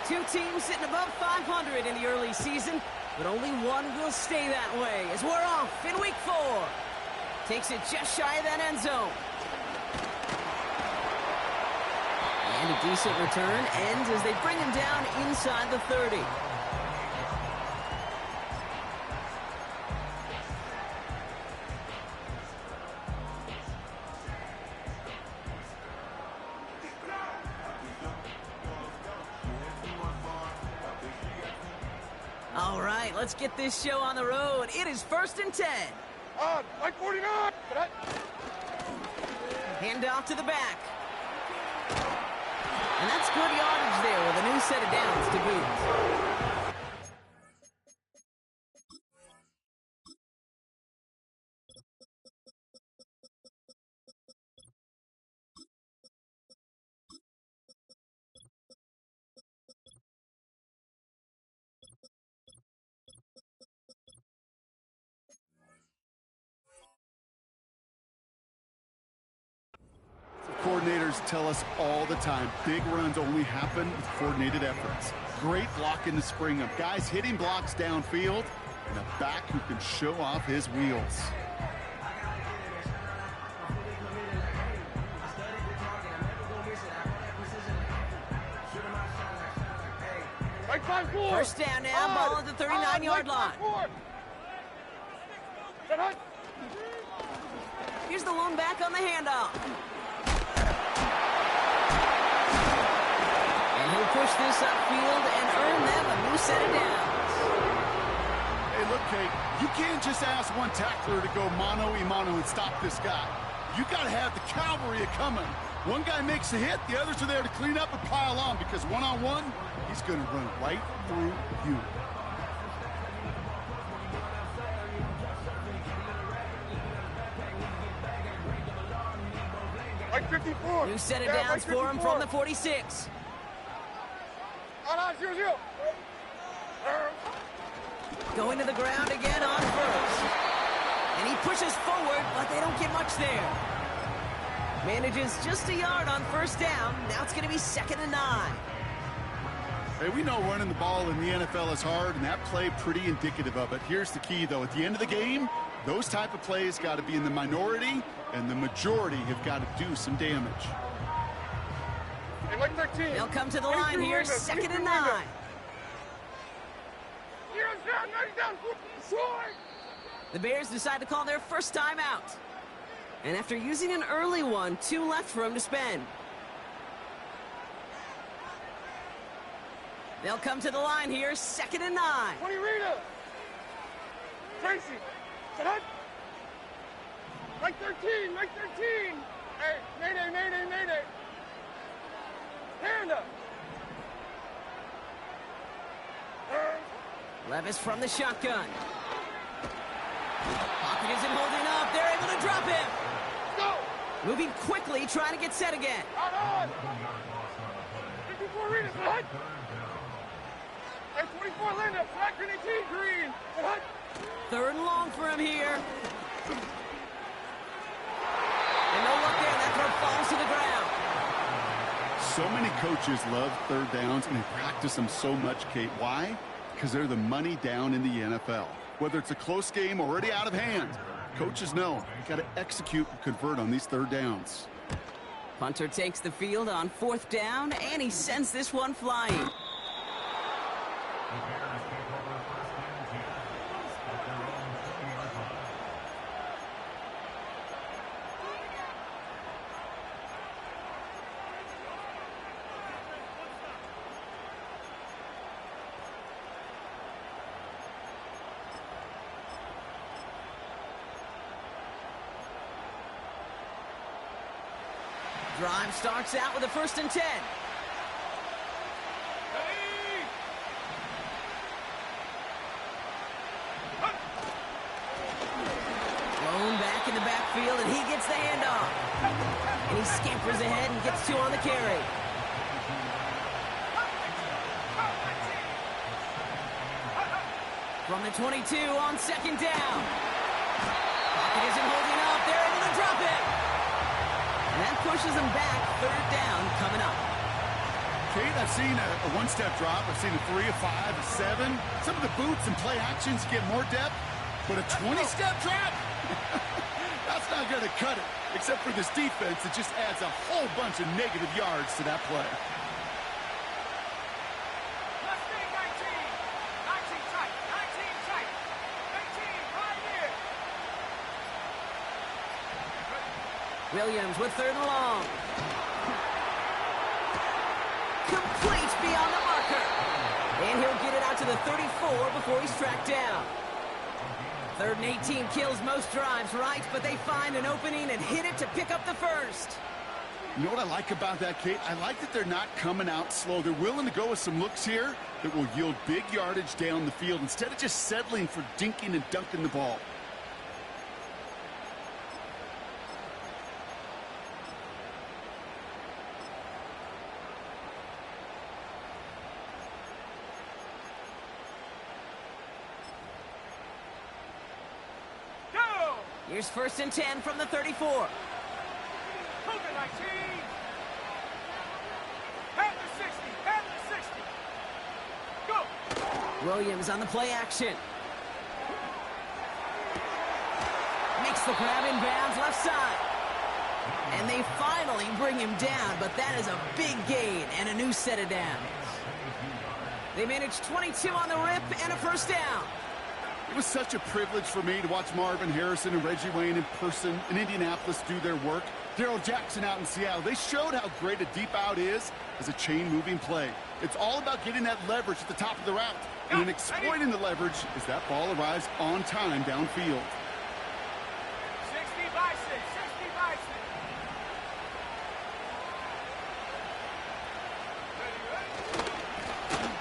Two teams sitting above 500 in the early season, but only one will stay that way as we're off in week 4. Takes it just shy of that end zone. And a decent return ends as they bring him down inside the 30. All right, let's get this show on the road. It is 1st and 10. Like 49. Hand off to the back. And that's good yardage there with a new set of downs to boot. Coordinators tell us all the time, big runs only happen with coordinated efforts. Great block in the spring of guys hitting blocks downfield and a back who can show off his wheels. First down now, ball at the 39-yard line. Here's the lone back on the handoff. And he'll push this upfield and earn them a new set of downs. Hey, look, Kate, you can't just ask one tackler to go mano-a-mano and stop this guy. You got to have the cavalry coming. One guy makes a hit, the others are there to clean up and pile on, because one-on-one, he's going to run right through you. Like 54. New set of downs for him from the 46. Going to the ground again on first. And he pushes forward, but they don't get much there. Manages just a yard on first down. Now it's going to be 2nd and 9. Hey, we know running the ball in the NFL is hard, and that play pretty indicative of it. Here's the key, though. At the end of the game, those type of plays got to be in the minority, and the majority have got to do some damage. They'll come to the line here, 2nd and 9. The Bears decide to call their first time out. And after using an early one, 2 left for him to spend. They'll come to the line here, 2nd and 9. 20 Rita. Tracy. Like 13, like 13. Hey, mayday, mayday, mayday. Hand up. Levis from the shotgun. Pocket isn't holding up. They're able to drop him. Go. Moving quickly, trying to get set again. Out on. 54 Rita. Hut. Hey, 24 Linda. Flat Green 18 Green. Hut. 3rd and long for him here. And no luck there. That throw falls to the ground. So many coaches love third downs, and they practice them so much, Kate. Why? Because they're the money down in the NFL. Whether it's a close game or already out of hand, coaches know you got to execute and convert on these third downs. Punter takes the field on 4th down, and he sends this one flying. Drive starts out with a 1st and 10. Thrown back in the backfield, and he gets the handoff. And he scampers ahead and gets 2 on the carry. From the 22 on 2nd down. Pocket isn't holding up. They're able to drop it. And that pushes them back, 3rd down coming up. Kate, I've seen a one-step drop. I've seen a 3, a 5, a 7. Some of the boots and play actions get more depth, but a 20-step drop? That's not going to cut it. Except for this defense, it just adds a whole bunch of negative yards to that play. Let's be 19. 19 tight. 19 tight. 18 right here. Williams with 3rd and long. Complete beyond the marker. And he'll get it out to the 34 before he's tracked down. 3rd and 18 kills most drives, right? But they find an opening and hit it to pick up the first. You know what I like about that, Kate? I like that they're not coming out slow. They're willing to go with some looks here that will yield big yardage down the field instead of just settling for dinking and dunking the ball. Here's 1st and 10 from the 34. Hold it, 19. Head to 60. Head to 60. Go. Williams on the play action. Makes the grab in bounds left side. And they finally bring him down, but that is a big gain and a new set of downs. They managed 22 on the rip and a 1st down. It was such a privilege for me to watch Marvin Harrison and Reggie Wayne in person in Indianapolis do their work. Darrell Jackson out in Seattle. They showed how great a deep out is as a chain-moving play. It's all about getting that leverage at the top of the route. And then exploiting the leverage as that ball arrives on time downfield. 60 by 6. 60 by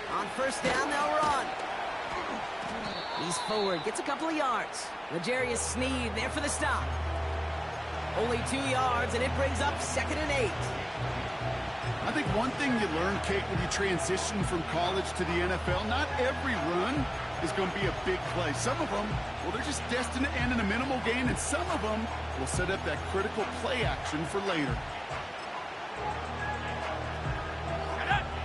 6. On 1st down, they'll run. He's forward, gets a couple of yards. L'Jarius Sneed there for the stop. Only 2 yards, and it brings up 2nd and 8. I think one thing you learn, Kate, when you transition from college to the NFL, not every run is going to be a big play. Some of them, well, they're just destined to end in a minimal gain, and some of them will set up that critical play action for later.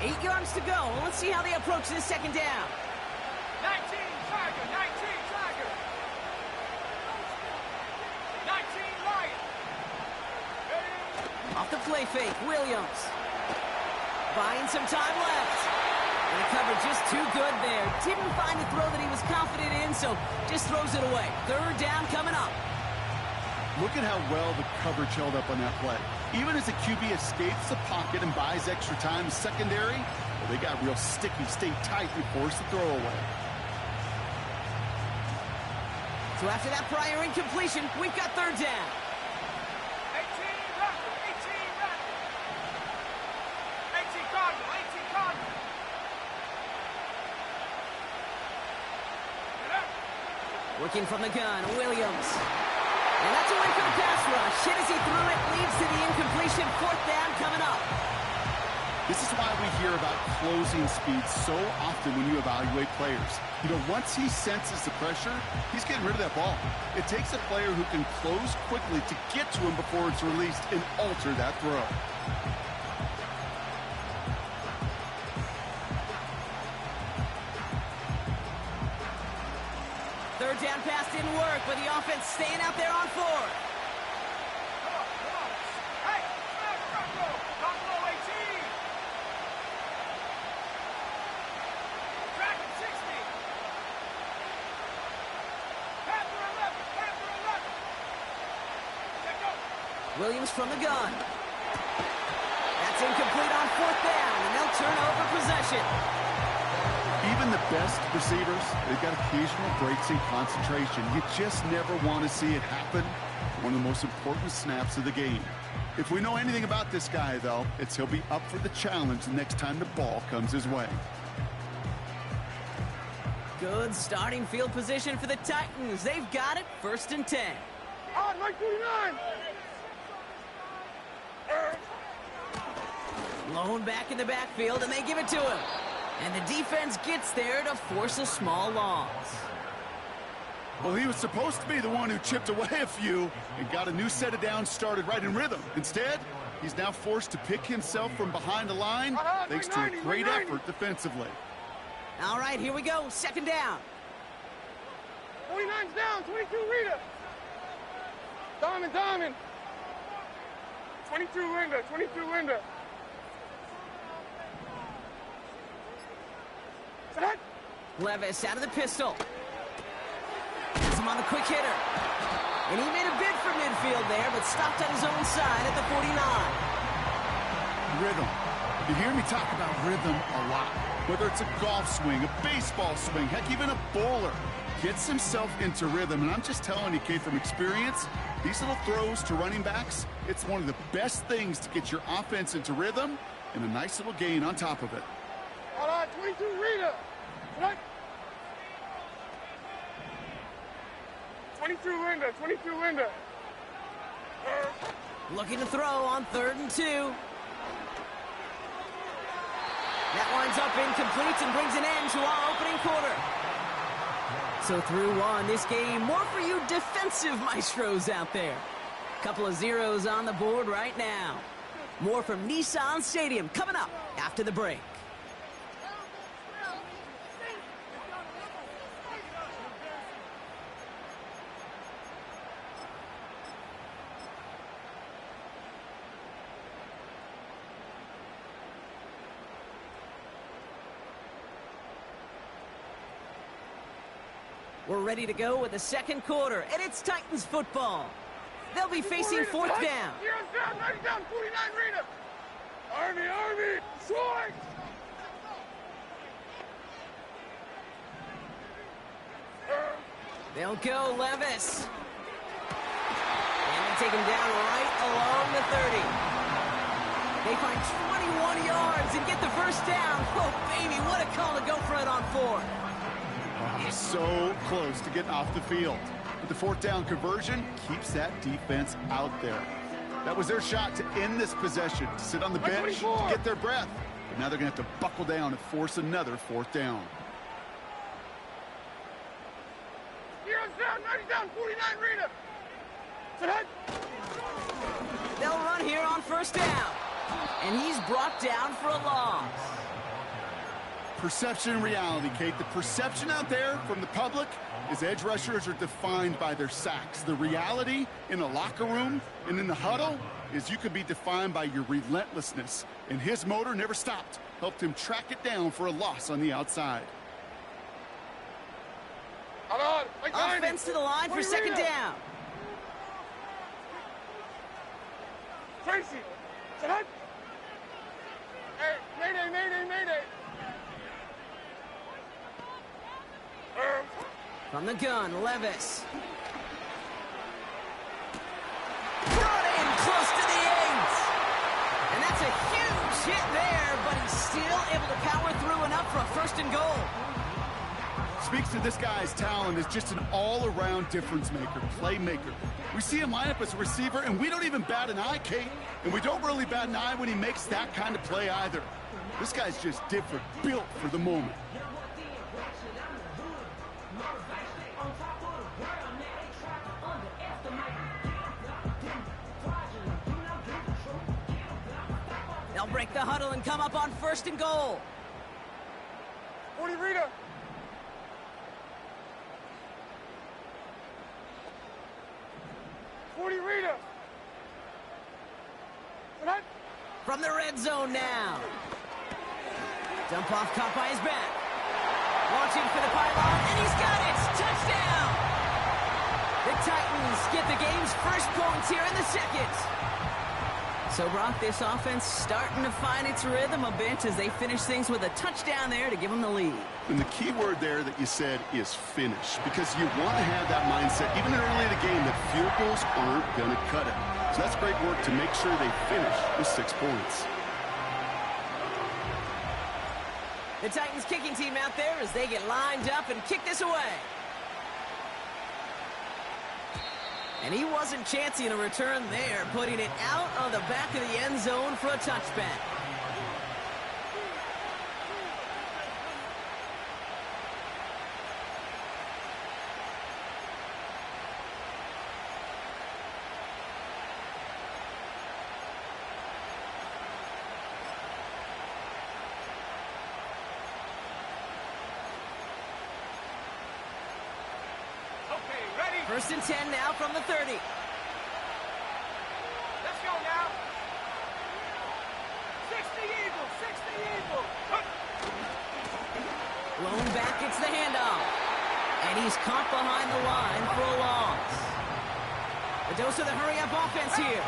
8 yards to go. Let's see how they approach this 2nd down. 19 Tiger. 19 Tiger. 19 Lion. Off the play fake, Williams. Buying some time left. And the cover just too good there. Didn't find the throw that he was confident in, so just throws it away. 3rd down coming up. Look at how well the coverage held up on that play. Even as the QB escapes the pocket and buys extra time secondary, well, they got real sticky, stayed tight, and forced the throw away. So after that prior incompletion, we've got 3rd down. 18 Raptor. 18 Raptor. 18 Cardinal. 18 Cardinal. Working from the gun, Williams. And that's away from the pass rush. Hit as he threw it, leads to the incompletion. 4th down coming up. This is why we hear about closing speed so often when you evaluate players. You know, once he senses the pressure, he's getting rid of that ball. It takes a player who can close quickly to get to him before it's released and alter that throw. Third down pass didn't work, but the offense staying out there on 4. Come on. Hey, Rocco, 18. Track 60. Panther 11. Panther 11. Check go. Williams from the gun. That's incomplete on 4th down, and they'll turn over possession. Even the best receivers, they've got occasional breaks in concentration. You just never want to see it happen. One of the most important snaps of the game. If we know anything about this guy, though, it's he'll be up for the challenge the next time the ball comes his way. Good starting field position for the Titans. They've got it, 1st and 10. On, 49. Lone back in the backfield, and they give it to him. And the defense gets there to force a small loss. Well, he was supposed to be the one who chipped away a few and got a new set of downs started right in rhythm. Instead, He's now forced to pick himself from behind the line thanks to a great effort defensively. All right, here we go. Second down. 49's down. 22 Rita. Diamond. 22 Linda. 22 Linda. Set. Levis out of the pistol. Has him on the quick hitter. And he made a bid for midfield there, but stopped on his own side at the 49. Rhythm. You hear me talk about rhythm a lot. Whether it's a golf swing, a baseball swing, heck, even a bowler gets himself into rhythm. And I'm just telling you, Kate, from experience, these little throws to running backs, it's one of the best things to get your offense into rhythm and a nice little gain on top of it. All right, 22 Rita. What? 22 Linda. 22 Linda. Looking to throw on 3rd and 2. That winds up incomplete and brings an end to our opening quarter. So through one, this game, more for you defensive maestros out there. Couple of zeros on the board right now. More from Nissan Stadium coming up after the break. We're ready to go with the second quarter, and it's Titans football. They'll be facing 4th down. Heroes down, 90 down, 49 Rita. Army, sword. They'll go Levis. And they take him down right along the 30. They find 21 yards and get the first down. Oh, baby, what a call to go for it on 4th. So close to getting off the field. But the 4th down conversion keeps that defense out there. That was their shot to end this possession, to sit on the bench, to get their breath. But now they're going to have to buckle down and force another 4th down. Heroes down, 90 down, 49 Rita. Set. They'll run here on 1st down. And he's brought down for a loss. Perception and reality, Kate. The perception out there from the public is edge rushers are defined by their sacks. The reality in the locker room and in the huddle is you can be defined by your relentlessness. And his motor never stopped. Helped him track it down for a loss on the outside. Offense to the line for 2nd down. Tracy, set. Hey, mayday. From the gun, Levis. Brought in close to the 8. And that's a huge hit there, but he's still able to power through enough for a 1st and goal. Speaks to this guy's talent as just an all-around difference maker, playmaker. We see him line up as a receiver, and we don't even bat an eye, Kate. And we don't really bat an eye when he makes that kind of play either. This guy's just different, built for the moment. They'll break the huddle and come up on 1st and goal. 40 Rita. From the red zone now. Dump off caught by his back. Launching for the pylon, and he's got it! Touchdown! The Titans get the game's first points here in the 2nd. So, Brock, this offense starting to find its rhythm a bit as they finish things with a touchdown there to give them the lead. And the key word there that you said is finish, because you want to have that mindset, even early in the game, that field goals aren't going to cut it. So that's great work to make sure they finish with 6 points. The Titans kicking team out there as they get lined up and kick this away. And he wasn't chancing a return there, putting it out on the back of the end zone for a touchback. First and 10 now from the 30. Let's go now. 60 Eagles, 60 Eagles. Blown back, it's the handoff. And he's caught behind the line for a loss. A dose of the hurry-up offense here.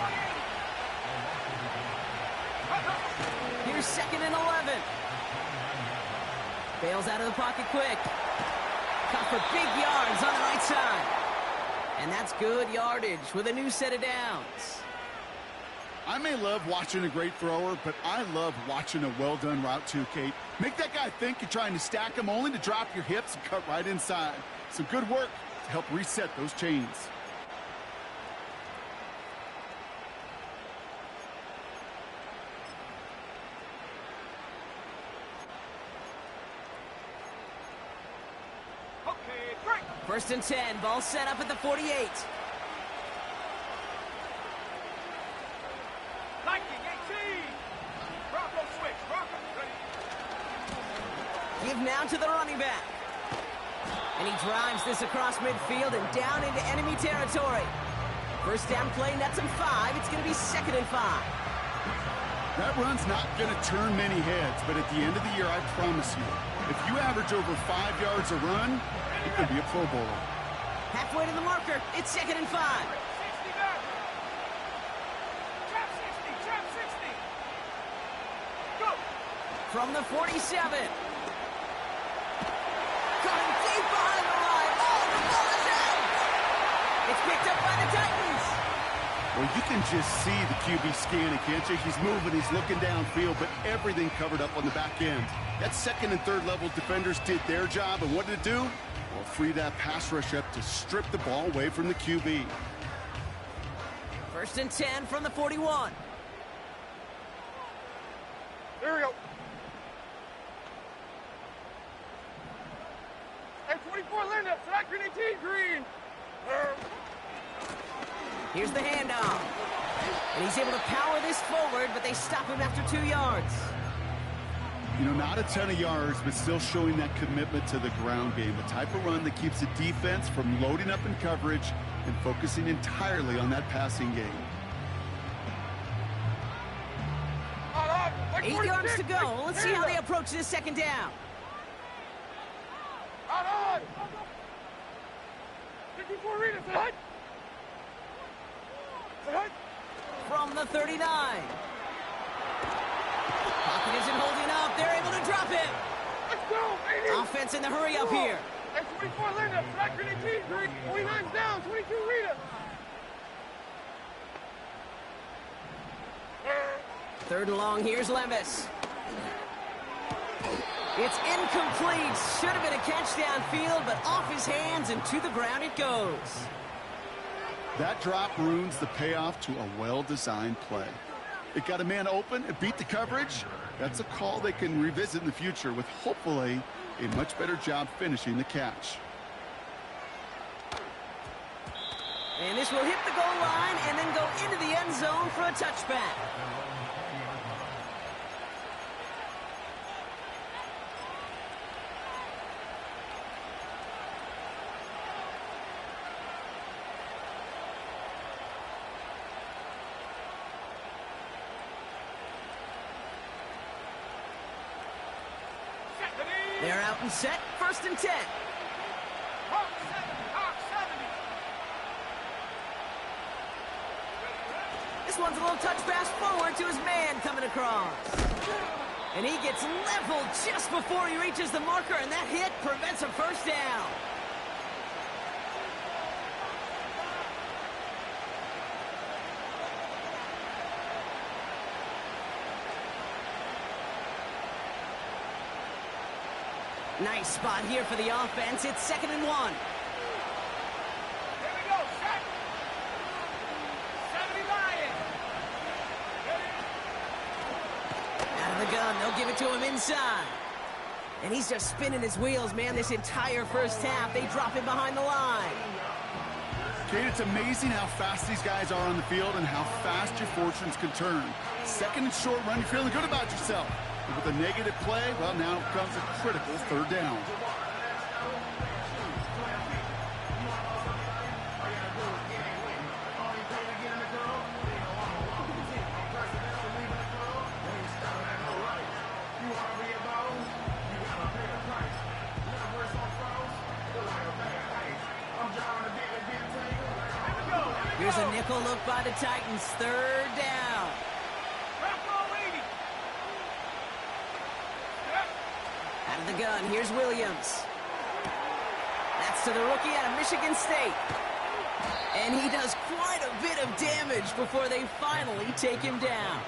Here's second and 11. Bails out of the pocket quick. Caught for big yards on the right side. And that's good yardage with a new set of downs. I may love watching a great thrower, but I love watching a well-done route too, Kate. Make that guy think you're trying to stack him only to drop your hips and cut right inside. Some good work to help reset those chains. Okay, great. First and 10, ball set up at the 48. Lightning 18. Bronco switch. Bronco ready. Give now to the running back. And he drives this across midfield and down into enemy territory. First down play, nets him 5. It's going to be second and 5. That run's not going to turn many heads, but at the end of the year, I promise you, if you average over 5 yards a run, you could be a Pro Bowler. Halfway to the marker, it's second and 5. 60 back. Trap 60. Trap 60. Go. From the 47. Coming deep behind the line. Oh, the ball is out. It's picked up by the Titans. Well, you can just see the QB scanning, can't you? He's moving, he's looking downfield, but everything covered up on the back end. That second and third level defenders did their job, and what did it do? Well, free that pass rush up to strip the ball away from the QB. First and 10 from the 41. There we go. Hey, 24 Linda, flat grenade green. Here's the handoff. And he's able to power this forward, but they stop him after 2 yards. You know, not a ton of yards, but still showing that commitment to the ground game. The type of run that keeps the defense from loading up in coverage and focusing entirely on that passing game. 8 yards to go. Let's see how they approach this second down. Out on. 54 Rita, hut. From the 39. Pocket isn't holding up. They're able to drop him. Let's go, baby. Offense in the hurry up here. Hey, 24 Linda, flat grenade green. 29's down, 22 Rita. Third and long. Here's Levis. It's incomplete. Should have been a catch downfield, but off his hands and to the ground it goes. That drop ruins the payoff to a well-designed play. It got a man open, it beat the coverage. That's a call they can revisit in the future with hopefully a much better job finishing the catch. And this will hit the goal line and then go into the end zone for a touchback. They're out and set. First and 10. Hawk 70, Hawk 70. This one's a little touch pass forward to his man coming across. And he gets leveled just before he reaches the marker, and that hit prevents a first down. Nice spot here for the offense. It's second and 1. Here we go, set. 70 Lion. Out of the gun, they'll give it to him inside. And he's just spinning his wheels, man, this entire first half. They drop him behind the line. Kate, it's amazing how fast these guys are on the field and how fast your fortunes can turn. Second and short run, you're feeling good about yourself. But with a negative play, well, now comes a critical third down. Here's a nickel look by the Titans. Third down. Out of the gun, here's Williams. That's to the rookie out of Michigan State. And he does quite a bit of damage before they finally take him down.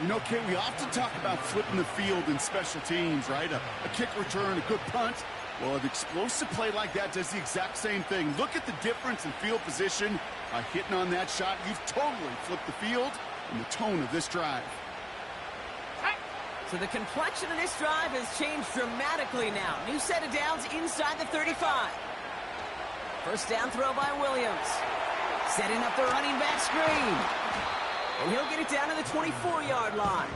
You know, Kate, we often talk about flipping the field in special teams, right? A kick return, a good punt. Well, an explosive play like that does the exact same thing. Look at the difference in field position. By hitting on that shot, you've totally flipped the field and the tone of this drive. So the complexion of this drive has changed dramatically now. New set of downs inside the 35. First down throw by Williams. Setting up the running back screen. And he'll get it down to the 24-yard line.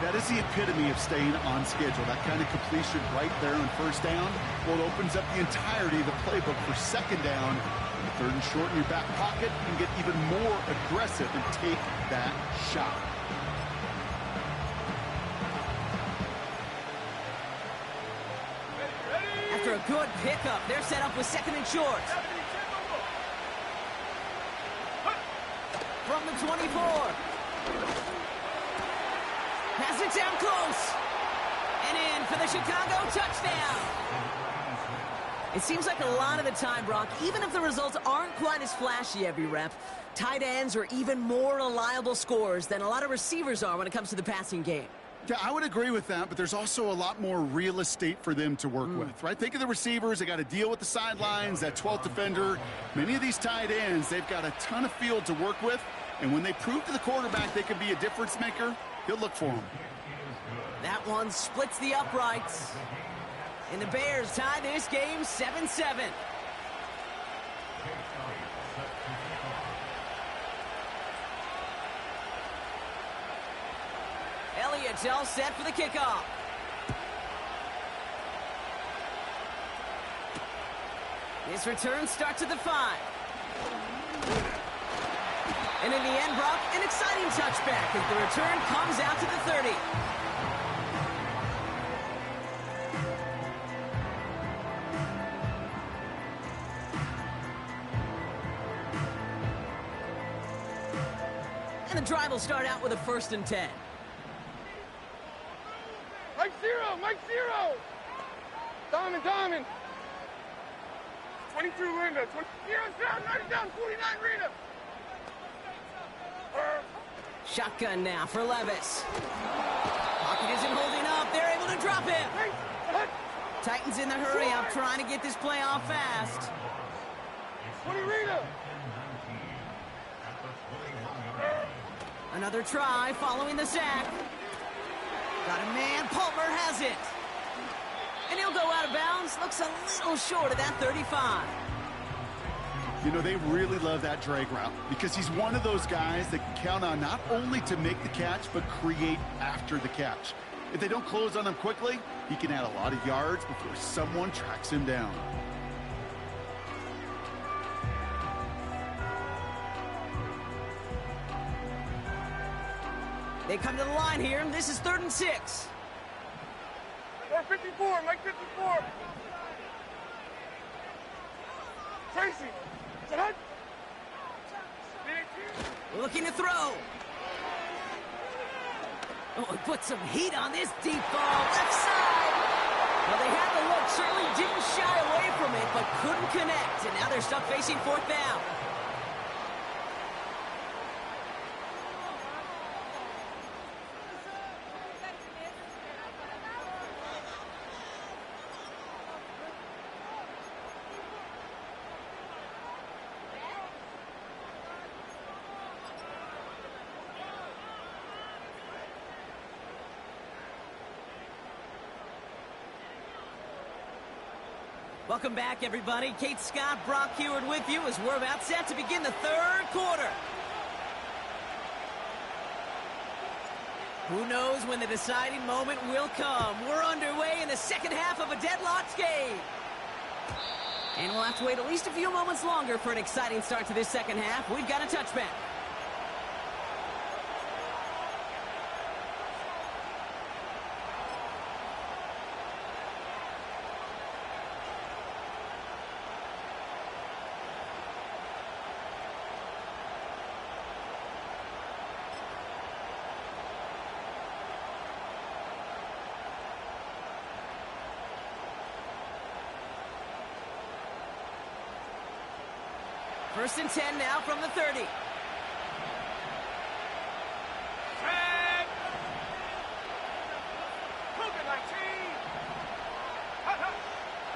That is the epitome of staying on schedule. That kind of completion right there on first down. Well, it opens up the entirety of the playbook for second down. The third and short in your back pocket, you can get even more aggressive and take that shot. After a good pickup, they're set up with second and short. From the 24. Pass it down close. And in for the Chicago touchdown. It seems like a lot of the time, Brock, even if the results aren't quite as flashy every rep, tight ends are even more reliable scorers than a lot of receivers are when it comes to the passing game. Yeah, I would agree with that, but there's also a lot more real estate for them to work with, right? Think of the receivers. They got to deal with the sidelines, that 12th defender. Many of these tight ends, they've got a ton of field to work with, and when they prove to the quarterback they can be a difference maker, he'll look for them. That one splits the uprights. And the Bears tie this game 7-7. Elliott's all set for the kickoff. This return starts at the 5. And in the end, Brock, an exciting touchback as the return comes out to the 30. And the drive will start out with a 1st and 10. Mike Zero, Mike Zero. Diamond. 22 Linda, 20, Zero's down, 90 down, 49 Rita. Shotgun now for Levis. Pocket isn't holding up. They're able to drop him. Titans in the hurry up, trying to get this play off fast. 20 Rita. Another try following the sack. Got a man. Palmer has it. And he'll go out of bounds. Looks a little short of that 35. You know, they really love that drag route because he's one of those guys that can count on not only to make the catch, but create after the catch. If they don't close on him quickly, he can add a lot of yards before someone tracks him down. They come to the line here. This is 3rd and 6. 54, Mike 54. Tracy. Set. Looking to throw. Oh, he put some heat on this deep ball. Left side. Well, they had the look. Certainly didn't shy away from it, but couldn't connect. And now they're stuck facing 4th down. Welcome back, everybody. Kate Scott, Brock Heward with you as we're about set to begin the 3rd quarter. Who knows when the deciding moment will come? We're underway in the second half of a deadlocked game. And we'll have to wait at least a few moments longer for an exciting start to this second half. We've got a touchback. First and 10 now from the 30.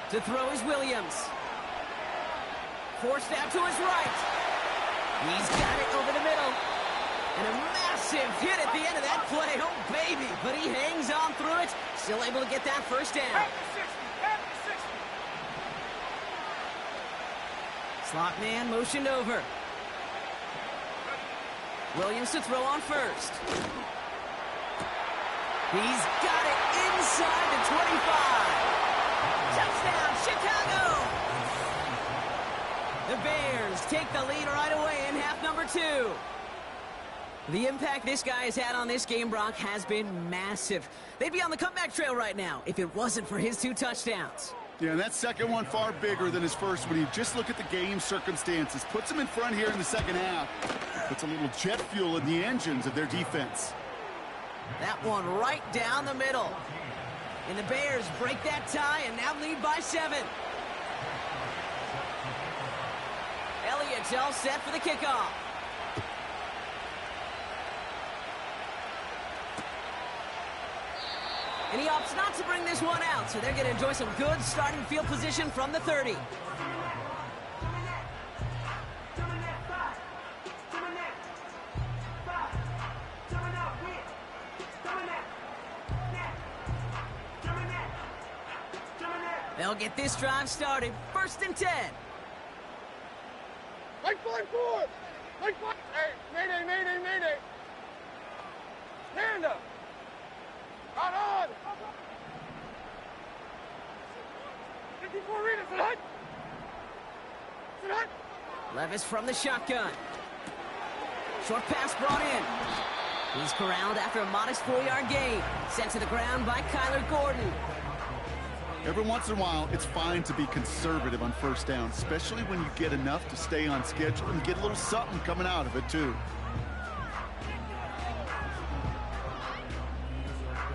To throw is Williams. Forced out to his right. He's got it over the middle. And a massive hit at the end of that play. Oh, baby. But he hangs on through it. Still able to get that first down. Slot man motioned over. Williams to throw on first. He's got it inside the 25. Touchdown, Chicago! The Bears take the lead right away in half number 2. The impact this guy has had on this game, Brock, has been massive. They'd be on the comeback trail right now if it wasn't for his 2 touchdowns. Yeah, and that second one far bigger than his first when you just look at the game circumstances. Puts him in front here in the second half. Puts a little jet fuel in the engines of their defense. That one right down the middle. And the Bears break that tie and now lead by 7. Elliott's all set for the kickoff. And he opts not to bring this one out, so they're going to enjoy some good starting field position from the 30. They'll get this drive started. First and 10. Like 5-4. Like 5. Hey, mayday, mayday, mayday. Stand up. Out on. 54 readers. Sit hut. Sit hut. Levis from the shotgun. Short pass brought in. He's corralled after a modest 4-yard gain. Sent to the ground by Kyler Gordon. Every once in a while, it's fine to be conservative on first down, especially when you get enough to stay on schedule and get a little something coming out of it, too.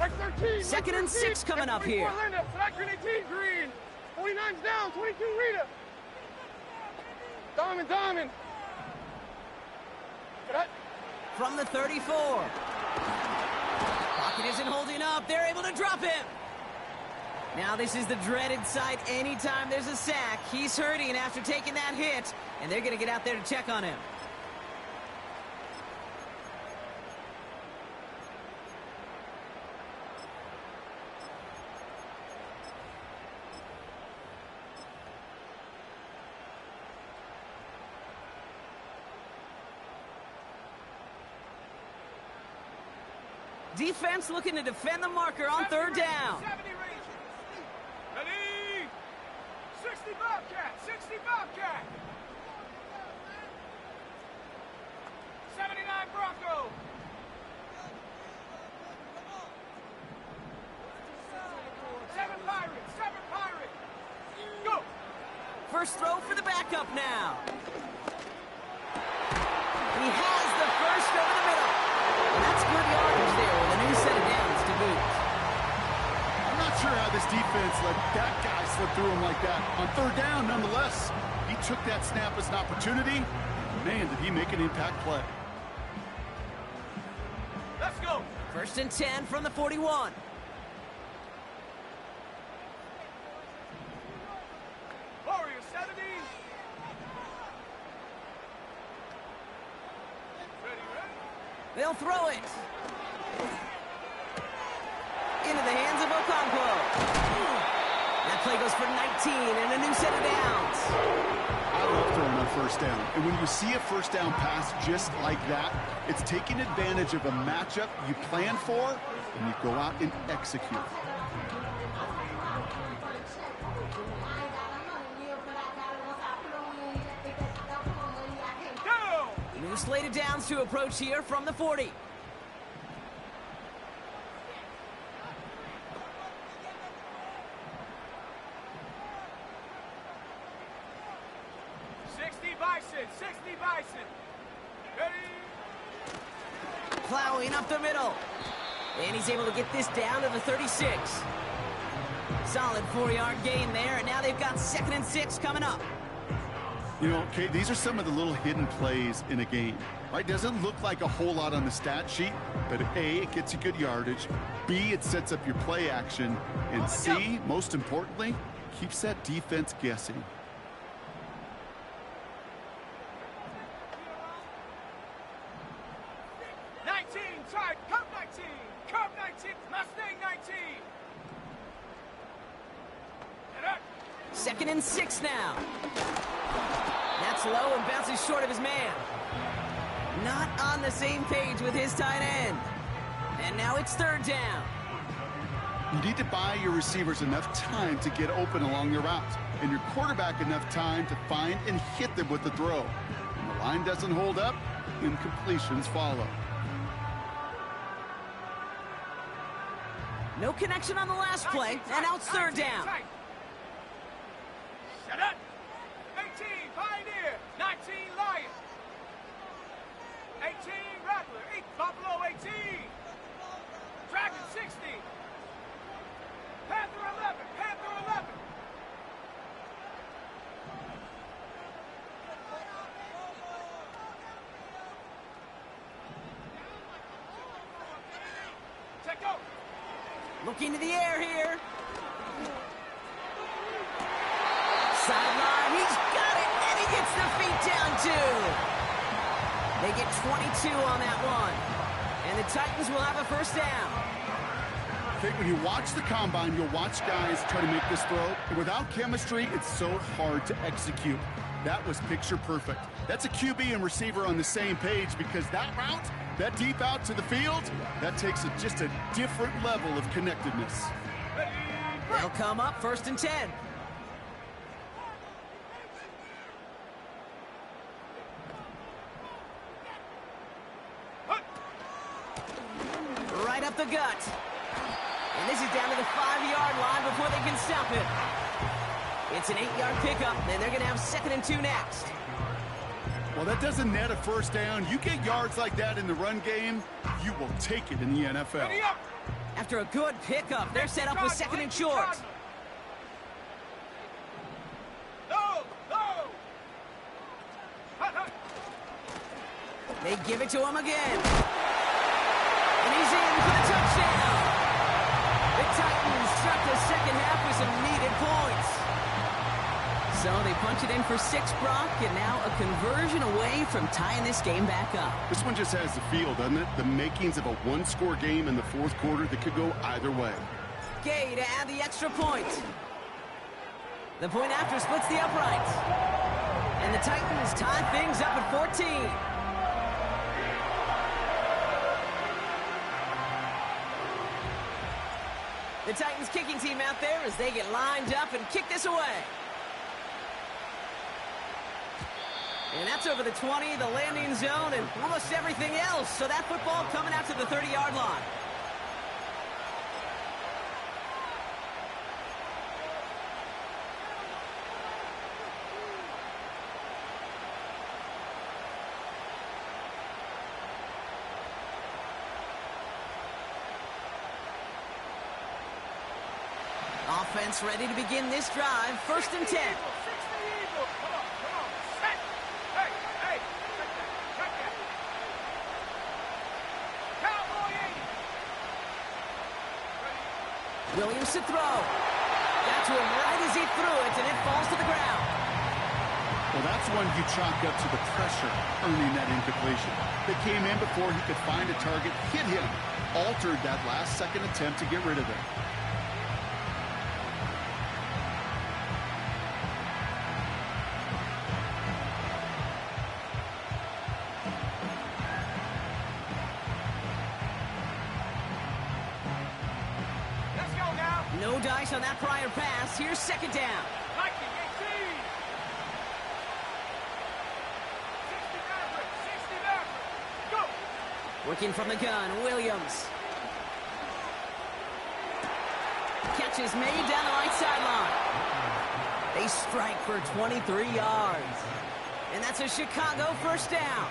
Like 13. Second and 6 coming up here. Linda. Flagrant 18 green. 49's down. 22 Rita. Diamond. From the 34. Pocket isn't holding up. They're able to drop him. Now this is the dreaded sight anytime there's a sack. He's hurting after taking that hit, and they're going to get out there to check on him. Defense looking to defend the marker on third down. 60 Bobcat, 60 Bobcat. 79 Bronco. 7 Pirates, 7 Pirates. Go. First throw for the backup now. He has the first over the middle. And that's good yardage there with a new set of downs to boot. I'm not sure how this defense let that guy slip through him like that. On third down, nonetheless, he took that snap as an opportunity. Man, did he make an impact play. Let's go. First and 10 from the 41. Warriors 70. They'll throw it. Into the hands of Okonkwo. That play goes for 19 and a new set of downs. I love throwing on first down. And when you see a first down pass just like that, it's taking advantage of a matchup you plan for, and you go out and execute. New slate of downs to approach here from the 40. Plowing up the middle. And he's able to get this down to the 36. Solid 4-yard gain there, and now they've got 2nd and 6 coming up. You know, okay, these are some of the little hidden plays in a game, right? Doesn't look like a whole lot on the stat sheet, but A, it gets you good yardage. B, it sets up your play action. And C, most importantly, keeps that defense guessing. Second and 6 now. That's low and bounces short of his man. Not on the same page with his tight end. And now it's third down. You need to buy your receivers enough time to get open along their routes, and your quarterback enough time to find and hit them with the throw. When the line doesn't hold up, incompletions follow. No connection on the last play, and now it's third down. Shut up! 18, Pioneer. 19, Lion. 18, Rattler. 8, Buffalo 18. Dragon 60. Panther 11. Panther 11. Check go. Looking to the air here. Sideline, he's got it, and he gets the feet down too. They get 22 on that one, and the Titans will have a first down. I think when you watch the combine, you'll watch guys try to make this throw, and without chemistry, it's so hard to execute. That was picture perfect. That's a QB and receiver on the same page, because that route, that deep out to the field, that takes just a different level of connectedness. They'll come up first and 10. Right up the gut. And this is down to the 5-yard line before they can stop it. It's an 8-yard pickup, and they're going to have second and 2 next. Well, that doesn't net a first down. You get yards like that in the run game, you will take it in the NFL. After a good pickup, they're set up with second and short. They give it to him again. And he's in for the touchdown. The Titans start the second half with some needed points. So they punch it in for 6, Brock, and now a conversion away from tying this game back up. This one just has the feel, doesn't it? The makings of a one-score game in the fourth quarter that could go either way. Gay to add the extra point. The point after splits the uprights. And the Titans tie things up at 14. The Titans kicking team out there as they get lined up and kick this away. And that's over the 20, the landing zone, and almost everything else. So that football coming out to the 30-yard line. Offense ready to begin this drive. First and 10. Williams to throw. Got to him right as he threw it, and it falls to the ground. Well, that's one you chalk up to the pressure earning that incompletion. They came in before he could find a target, hit him, altered that last-second attempt to get rid of it. No dice on that prior pass. Here's second down. Working from the gun, Williams. Catch is made down the right sideline. They strike for 23 yards. And that's a Chicago first down.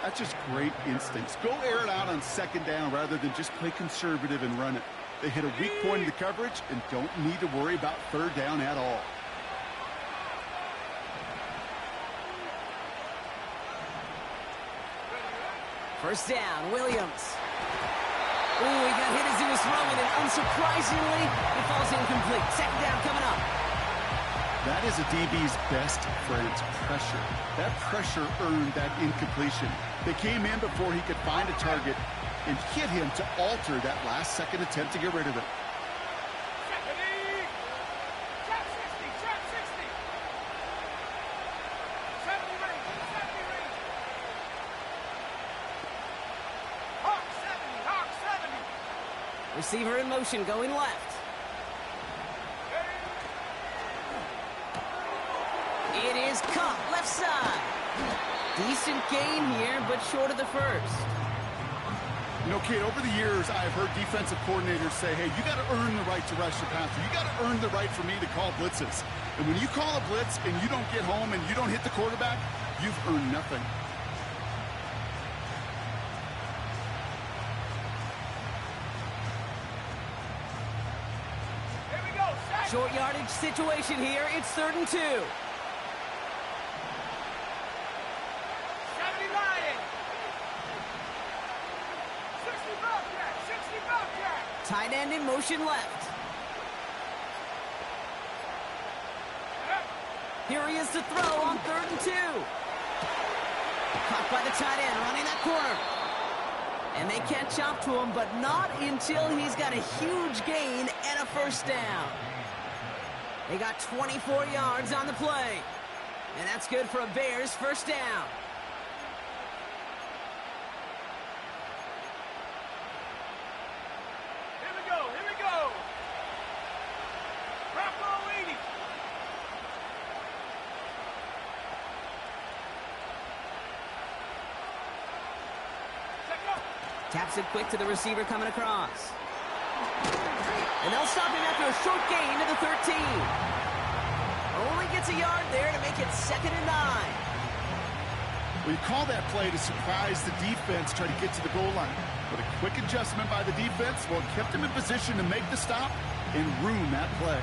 That's just great instincts. Go air it out on second down rather than just play conservative and run it. They hit a weak point in the coverage and don't need to worry about third down at all. First down, Williams. Ooh, he got hit as he was throwing, and unsurprisingly, it falls incomplete. Second down coming up. That is a DB's best friend, pressure. That pressure earned that incompletion. They came in before he could find a target and hit him to alter that last-second attempt to get rid of it. Receiver in motion, going left. It is caught, left side. Decent gain here, but short of the first. You know, Kate, over the years, I've heard defensive coordinators say, hey, you got to earn the right to rush the passer. You got to earn the right for me to call blitzes. And when you call a blitz and you don't get home and you don't hit the quarterback, you've earned nothing. Short yardage situation here. It's 3rd and 2. 70 Lion. 60 Bobcat. 60 Bobcat. Tight end in motion left. Here he is to throw on 3rd and 2. Caught by the tight end, running that corner. And they catch up to him, but not until he's got a huge gain and a first down. They got 24 yards on the play. And that's good for a Bears first down. Here we go. Here we go. Bravo 80. Check up. Taps it quick to the receiver coming across. And they'll stop him after a short gain to the 13. Only gets a yard there to make it 2nd and 9. Well, you call that play to surprise the defense, try to get to the goal line. But a quick adjustment by the defense, well, kept him in position to make the stop and ruin that play.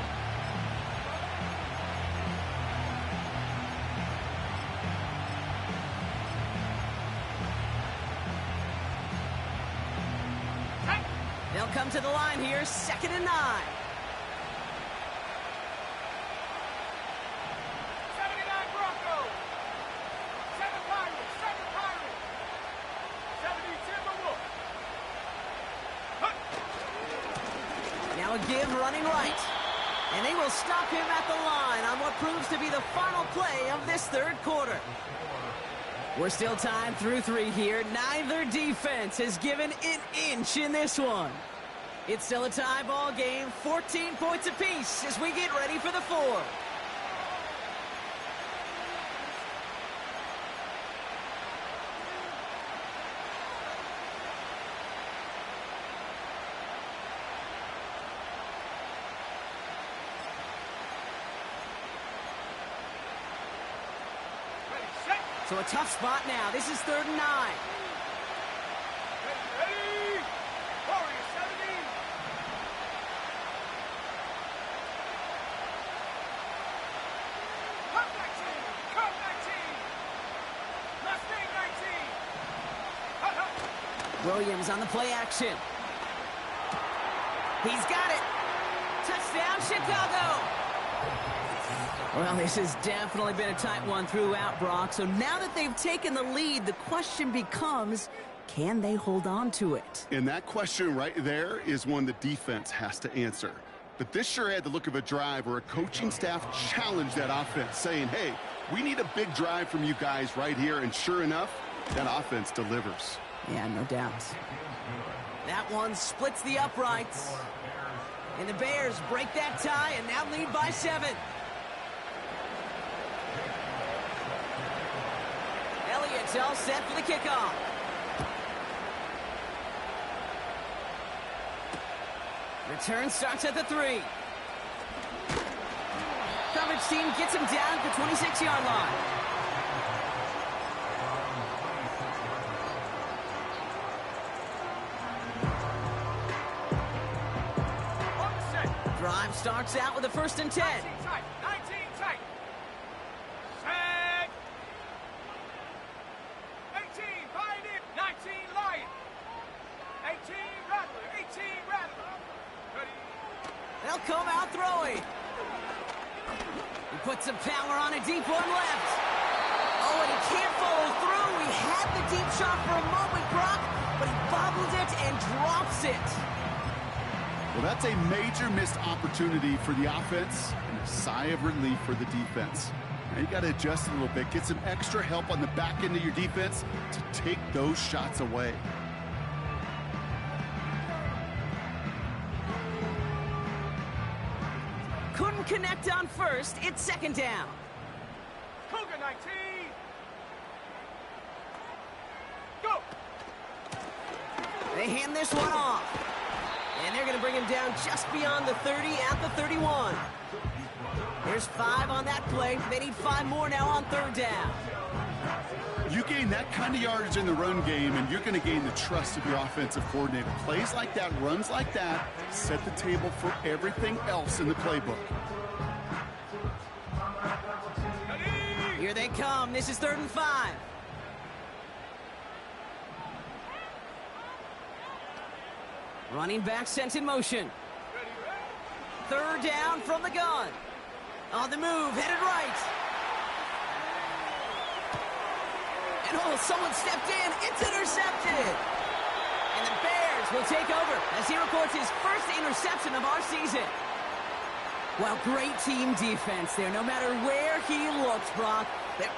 They'll come to the line here, 2nd and 9. 79 Broncos. 7 Pirates. 7 Pirates. 70 Timberwolves. Now a give running right. And they will stop him at the line on what proves to be the final play of this 3rd quarter. We're still tied through 3 here. Neither defense has given an inch in this one. It's still a tie ball game, 14 points apiece as we get ready for the 4th. Ready, set. So a tough spot now. This is 3rd and 9. Ready. Warrior 70. Cut 19. Cut 19. Mustang 19. Hut, hut. Williams on the play action. He's got it. Touchdown, Chicago. Well, this has definitely been a tight one throughout, Brock. So now that they've taken the lead, the question becomes, can they hold on to it? And that question right there is one the defense has to answer. But this sure had the look of a drive where a coaching staff challenged that offense, saying, hey, we need a big drive from you guys right here. And sure enough, that offense delivers. Yeah, no doubt. That one splits the uprights. And the Bears break that tie and now lead by 7. Elliott's all set for the kickoff. Return starts at the 3. Coverage team gets him down at the 26-yard line. Drive starts out with a 1st and 10. 19 tight. 19 tight. Set. 18 Pioneer. 19 They'll come out throwing. He puts some power on a deep one left. Oh, and he can't follow through. He had the deep shot for a moment, Brock, but he bobbled it and drops it. Well, that's a major missed opportunity for the offense and a sigh of relief for the defense. Now you got to adjust a little bit, get some extra help on the back end of your defense to take those shots away. Couldn't connect on first. It's second down. Cougar 19. Go. They hand this one off. And they're going to bring him down just beyond the 30 at the 31. There's 5 on that play. They need 5 more now on third down. You gain that kind of yardage in the run game, and you're going to gain the trust of your offensive coordinator. Plays like that, runs like that, set the table for everything else in the playbook. Here they come. This is 3rd and 5. Running back sent in motion. 3rd down from the gun. On the move, headed right. And oh, someone stepped in. It's intercepted. And the Bears will take over as he records his first interception of our season. Well, great team defense there. No matter where he looked, Brock,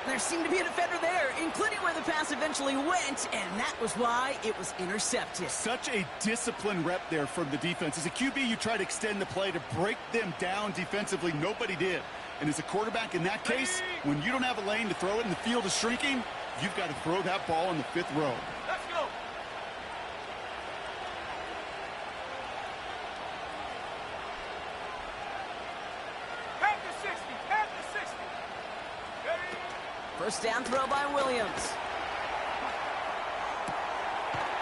there seemed to be a defender there, including where the pass eventually went, and that was why it was intercepted. Such a disciplined rep there from the defense. As a QB, you try to extend the play to break them down defensively. Nobody did. And as a quarterback in that case, when you don't have a lane to throw it and the field is shrinking, you've got to throw that ball in the 5th row. Let's go. At the 60. At the 60. First down throw by Williams.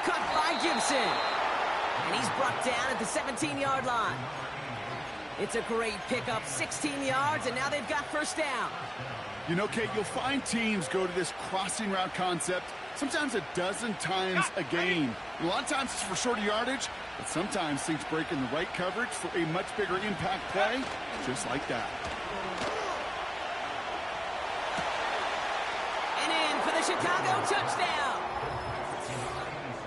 Cut by Gibson. And he's brought down at the 17-yard line. It's a great pickup, 16 yards, and now they've got first down. You know, Kate, you'll find teams go to this crossing route concept sometimes a dozen times a game. And a lot of times it's for shorter yardage, but sometimes things break in the right coverage for a much bigger impact play, just like that. And in for the Chicago touchdown.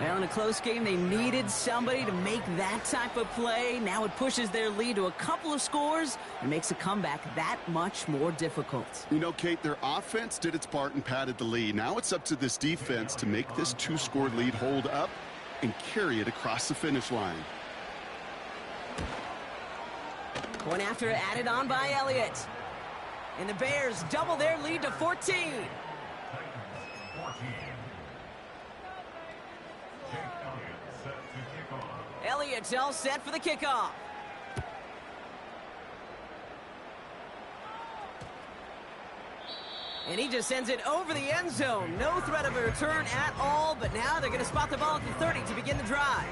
Well, in a close game, they needed somebody to make that type of play. Now it pushes their lead to a couple of scores and makes a comeback that much more difficult. You know, Kate, their offense did its part and padded the lead. Now it's up to this defense to make this 2-score lead hold up and carry it across the finish line. Point after added on by Elliott. And the Bears double their lead to 14. Elliott's all set for the kickoff. And he just sends it over the end zone. No threat of a return at all, but now they're going to spot the ball at the 30 to begin the drive.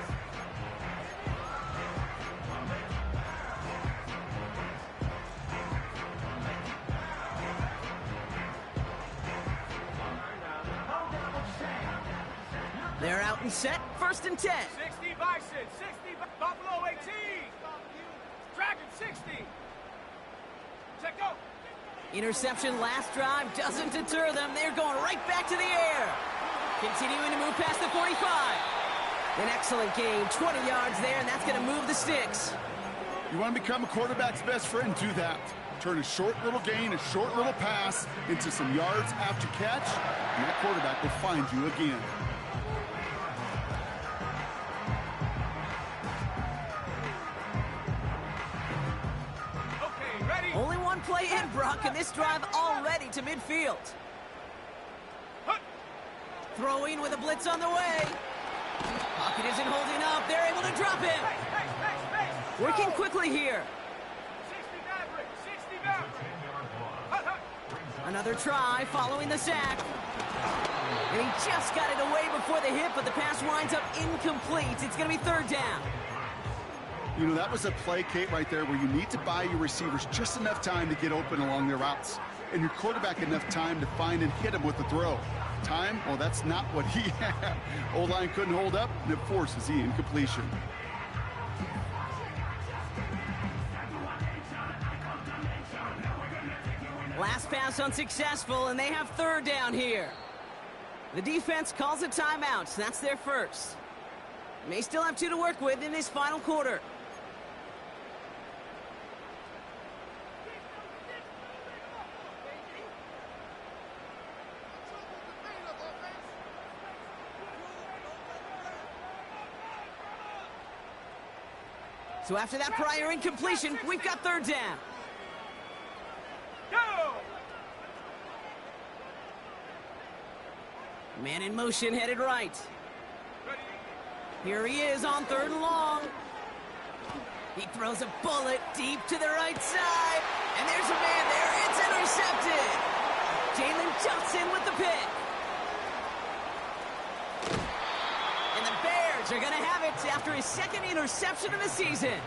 They're out and set, 1st and 10. 60 Bison, 60 Buffalo 18. Dragon 60. Check go. Interception last drive doesn't deter them. They're going right back to the air. Continuing to move past the 45. An excellent game, 20 yards there, and that's going to move the sticks. You want to become a quarterback's best friend, do that. Turn a short little gain, a short little pass into some yards after catch, and that quarterback will find you again. Only one play in, Brock, and this drive already to midfield. Throwing with a blitz on the way. Pocket isn't holding up. They're able to drop him. Working quickly here. 60 Maverick. Another try following the sack. And he just got it away before the hit, but the pass winds up incomplete. It's going to be 3rd down. You know, that was a play, Kate, right there where you need to buy your receivers just enough time to get open along their routes. And your quarterback enough time to find and hit him with the throw. Time? Well, that's not what he had. O-line couldn't hold up, and it forces the incompletion. Last pass unsuccessful, and they have third down here. The defense calls a timeout, so that's their first. May still have 2 to work with in this final quarter. So after that prior incompletion, we've got third down. Go! Man in motion, headed right. Here he is on third and long. He throws a bullet deep to the right side. And there's a man there. It's intercepted. Jalen Johnson with the pick. And the Bears are going to have it after his second interception of the season.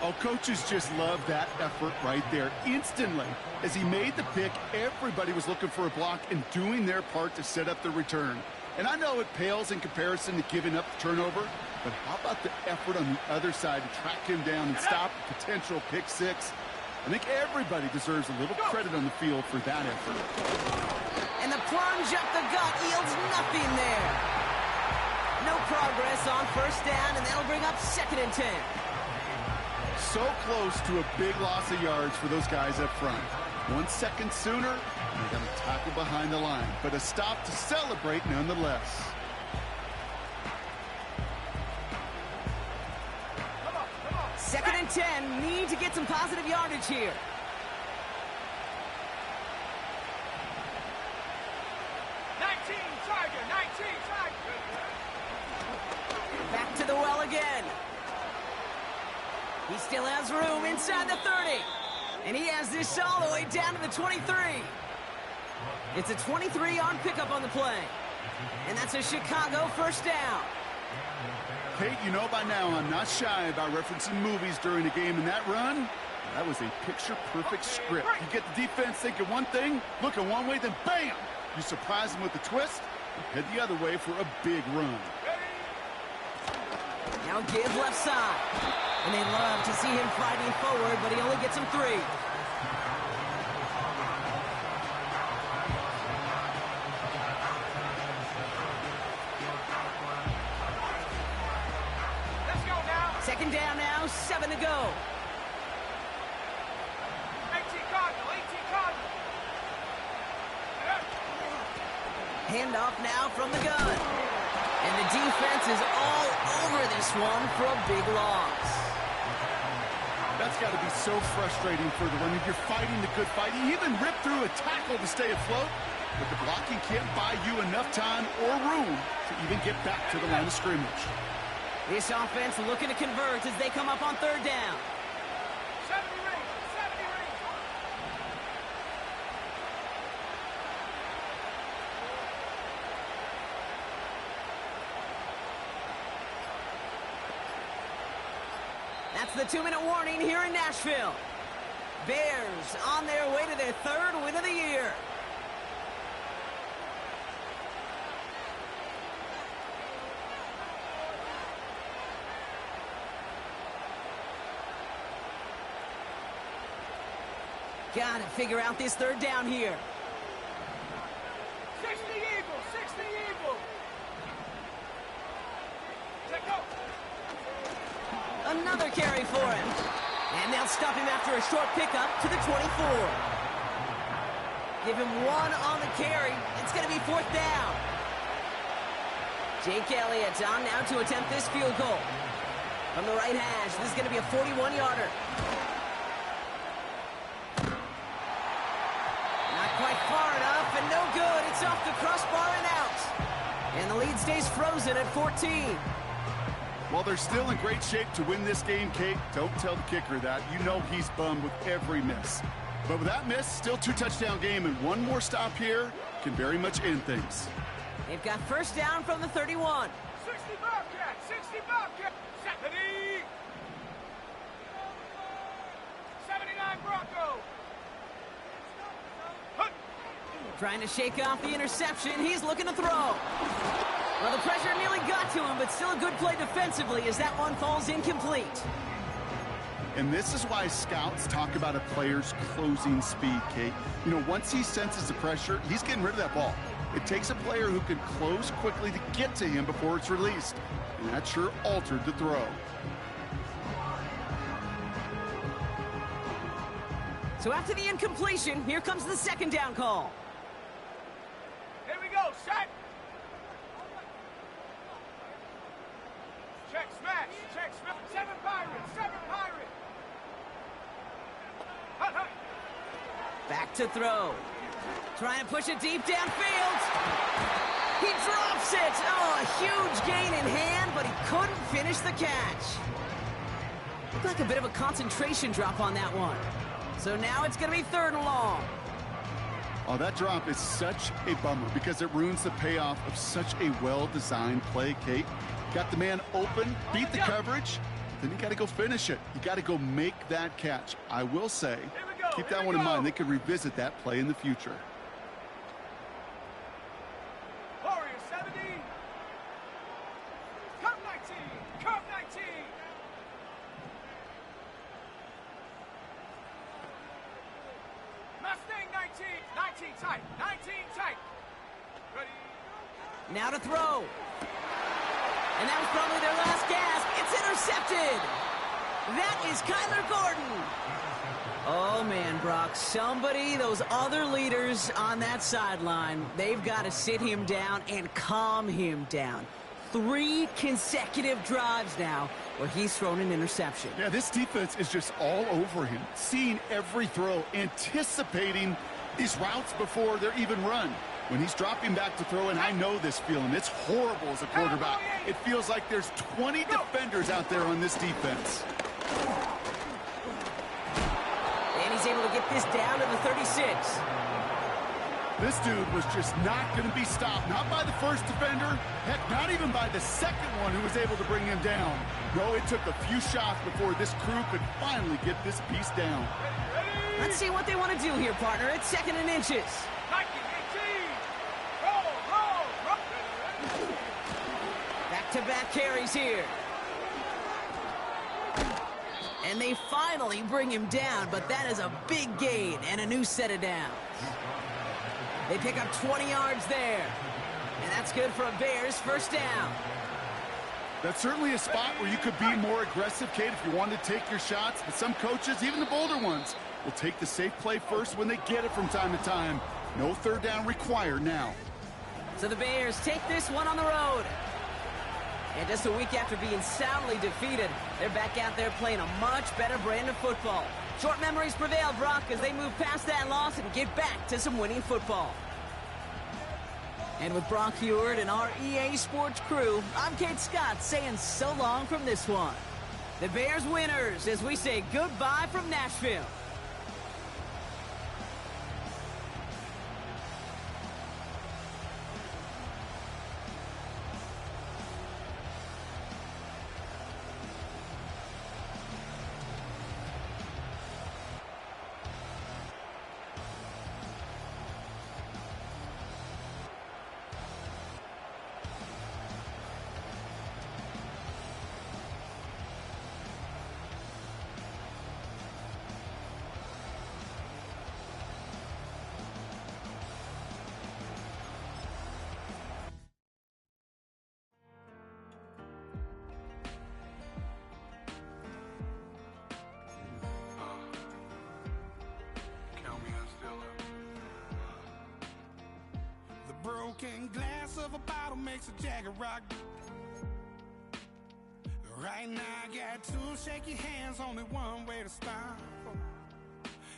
Oh, coaches just love that effort right there. Instantly, as he made the pick, everybody was looking for a block and doing their part to set up the return. And I know it pales in comparison to giving up the turnover, but how about the effort on the other side to track him down and stop a potential pick six? I think everybody deserves a little credit on the field for that effort. And the plunge up the gut yields nothing there. No progress on first down, and that'll bring up 2nd and 10. So close to a big loss of yards for those guys up front. 1 second sooner, and they got a tackle behind the line, but a stop to celebrate nonetheless. Come on. 2nd and 10, need to get some positive yardage here. Back to the well again. He still has room inside the 30. And he has this all the way down to the 23. It's a 23-yard pickup on the play. And that's a Chicago first down. Kate, you know by now I'm not shy about referencing movies during a game, and that run, that was a picture-perfect script. You get the defense thinking one thing, looking one way, then bam! You surprise them with a twist, and head the other way for a big run. Now give left side. And they love to see him fighting forward, but he only gets him 3. Let's go now. 2nd down now, 7 to go. 18 Cardinal. Handoff now from the gun. And the defense is all over this one for a big loss. That's got to be so frustrating for the runner. You're fighting the good fight. You even rip through a tackle to stay afloat, but the blocking can't buy you enough time or room to even get back to the line of scrimmage. This offense looking to convert as they come up on third down. 70 rings. That's the 2-minute warning here in Nashville. Bears on their way to their 3rd win of the year. Got to figure out this third down here. 60 Eagles. Let go. Another carry for him. And they'll stop him after a short pickup to the 24. Give him 1 on the carry. It's going to be 4th down. Jake Elliott on now to attempt this field goal. From the right hash, this is going to be a 41-yarder. Not quite far enough, and no good. It's off the crossbar and out. And the lead stays frozen at 14. While they're still in great shape to win this game, Kate, don't tell the kicker that. You know he's bummed with every miss. But with that miss, still 2-touchdown game, and one more stop here can very much end things. They've got first down from the 31. 60 Bobcat. 70. 79 Bronco. Trying to shake off the interception. He's looking to throw. Well, the pressure nearly got to him, but still a good play defensively as that one falls incomplete. And this is why scouts talk about a player's closing speed, Kate. You know, once he senses the pressure, he's getting rid of that ball. It takes a player who can close quickly to get to him before it's released. And that sure altered the throw. So after the incompletion, here comes the second down call. Here we go, set. Check smash, check smash. 7 Pirates, 7 Pirates. Hut, hut. Back to throw. Trying to push it deep downfield. He drops it. Oh, a huge gain in hand, but he couldn't finish the catch. Looked like a bit of a concentration drop on that one. So now it's going to be 3rd and long. Oh, that drop is such a bummer because it ruins the payoff of such a well-designed play, Kate. Got the man open, beat the coverage, then you got to go finish it. You got to go make that catch. I will say, keep that one in mind. They could revisit that play in the future. Warrior 70. Curve 19. Curve 19. Mustang 19. 19 tight. 19 tight. Ready. Now to throw. And that was probably their last gasp. It's intercepted. That is Kyler Gordon. Oh, man, Brock, somebody, those other leaders on that sideline, they've got to sit him down and calm him down. 3 consecutive drives now where he's thrown an interception. Yeah, this defense is just all over him, seeing every throw, anticipating these routes before they're even run. When he's dropping back to throw, and I know this feeling, it's horrible as a quarterback. It feels like there's 20 defenders out there on this defense. And he's able to get this down to the 36. This dude was just not going to be stopped, not by the first defender, heck, not even by the second one who was able to bring him down. No, it took a few shots before this crew could finally get this piece down. Let's see what they want to do here, partner. It's 2nd and inches. Back-to-back carries here. And they finally bring him down, but that is a big gain and a new set of downs. They pick up 20 yards there. And that's good for a Bears 1st down. That's certainly a spot where you could be more aggressive, Kate, if you wanted to take your shots. But some coaches, even the bolder ones, will take the safe play first when they get it from time to time. No 3rd down required now. So the Bears take this one on the road. And just a week after being soundly defeated, they're back out there playing a much better brand of football. Short memories prevail, Brock, as they move past that loss and get back to some winning football. And with Brock Heward and our EA Sports crew, I'm Kate Scott saying so long from this one. The Bears winners as we say goodbye from Nashville. Broken glass of a bottle makes a Jagger rock. Right now I got 2 shaky hands, only one way to stop.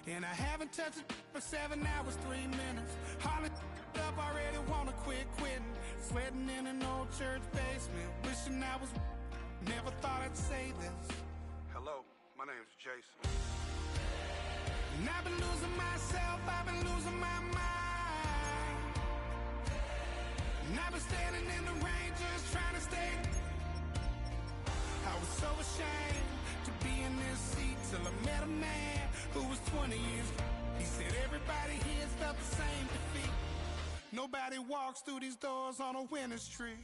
And I haven't touched it for 7 hours, 3 minutes. Hardly up, already wanna quit quitting. Sweating in an old church basement, wishing I was. Never thought I'd say this. Hello, my name's Jason. And I've been losing myself, I've been losing my mind. And I've been standing in the rain just trying to stay. I was so ashamed to be in this seat till I met a man who was 20 years. He said everybody here's felt the same defeat. Nobody walks through these doors on a winning streak.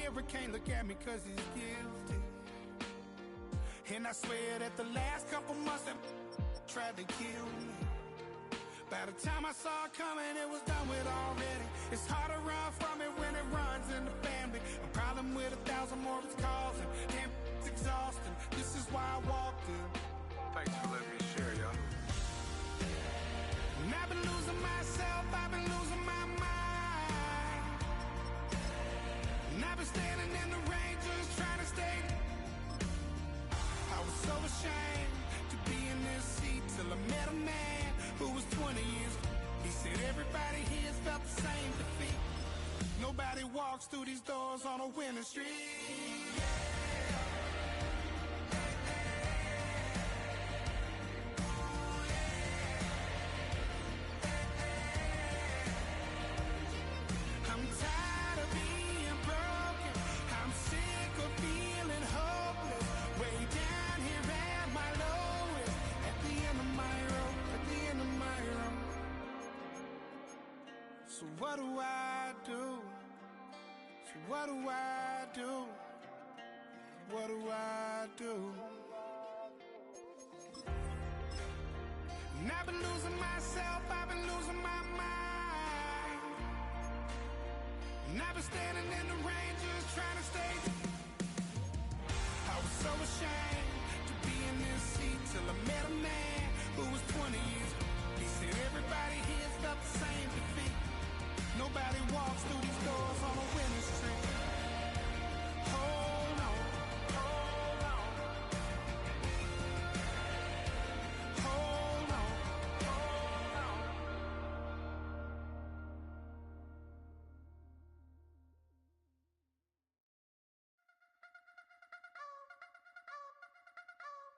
mirror, can't look at me cause he's guilty. And I swear that the last couple months that tried to kill me. By the time I saw it coming, it was done with already. It's hard to run from it when it runs in the family. A problem with 1,000 more it's causing. Damn, it's exhausting. This is why I walked in. Thanks for letting me share, y'all. And I've been losing myself, I've been losing my mind. And I've been standing in the rain just trying to stay. I was so ashamed to be in this seat till I met a man who was 20 years. He said everybody here has felt the same defeat. Nobody walks through these doors on a winning streak. I'm tired of being broken. I'm sick of feeling hopeless. Way down here at my lowest. At the end of my road. At the end of my road. So what do I do? So what do I do? What do I do? And I've been losing myself, I've been losing my mind. And I've been standing in the rain just trying to stay. I was so ashamed to be in this seat till I met a man who was 20 years. He said everybody here's felt the same defeat. Nobody walks through these doors on a winning streak. Hold on, hold on. Hold on, hold on.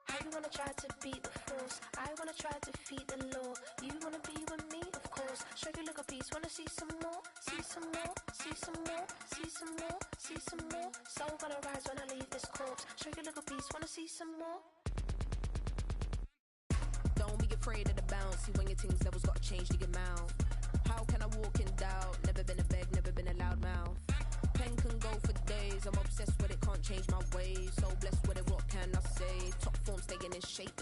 I wanna try to beat the force. I wanna try to defeat the law. You wanna be with me, of course. Show you look a piece. Wanna see some more? See some more? See some more? See some more? See some more? Soul gonna rise when I leave this corpse. Show you look a piece. Wanna see some more? Don't be afraid of the bounce. See when your things levels gotta change to your mouth. How can I walk in doubt? Never been a beg, never been a loud mouth. Pen can go for days. I'm obsessed with it, can't change my ways. So blessed with it, what can I say? Top form staying in shape.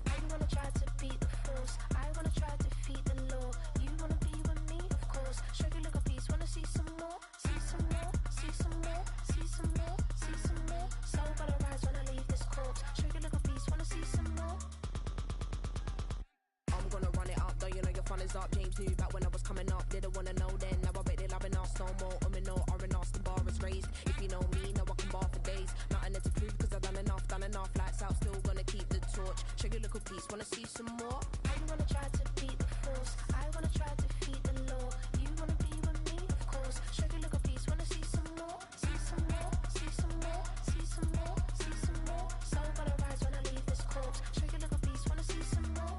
I wanna try to beat the force. I wanna try to defeat the law. You wanna be with me, of course. Show you look a piece. Wanna see some more? See some more? See some more? See some more? See some more? Soul gonna rise when I leave this corpse. Show you look a piece. Wanna see some more? I'm gonna run it up, though you know your fun is up. James knew back when I was coming up, didn't wanna know then. Now I bet they're loving us no more. No R&R's, the bar is raised. If you know me, now I can bar for days. Nothing to prove cause I've done enough. Lights out, still gonna keep the torch. Show you little piece, wanna see some more? I wanna try to beat the force. I wanna try to defeat the law. You wanna be with me, of course. Show you look a piece. Wanna see some more? See some more? See some more? See some more? See some more? Soul gonna rise when I leave this corpse. Show you look a piece. Wanna see some more?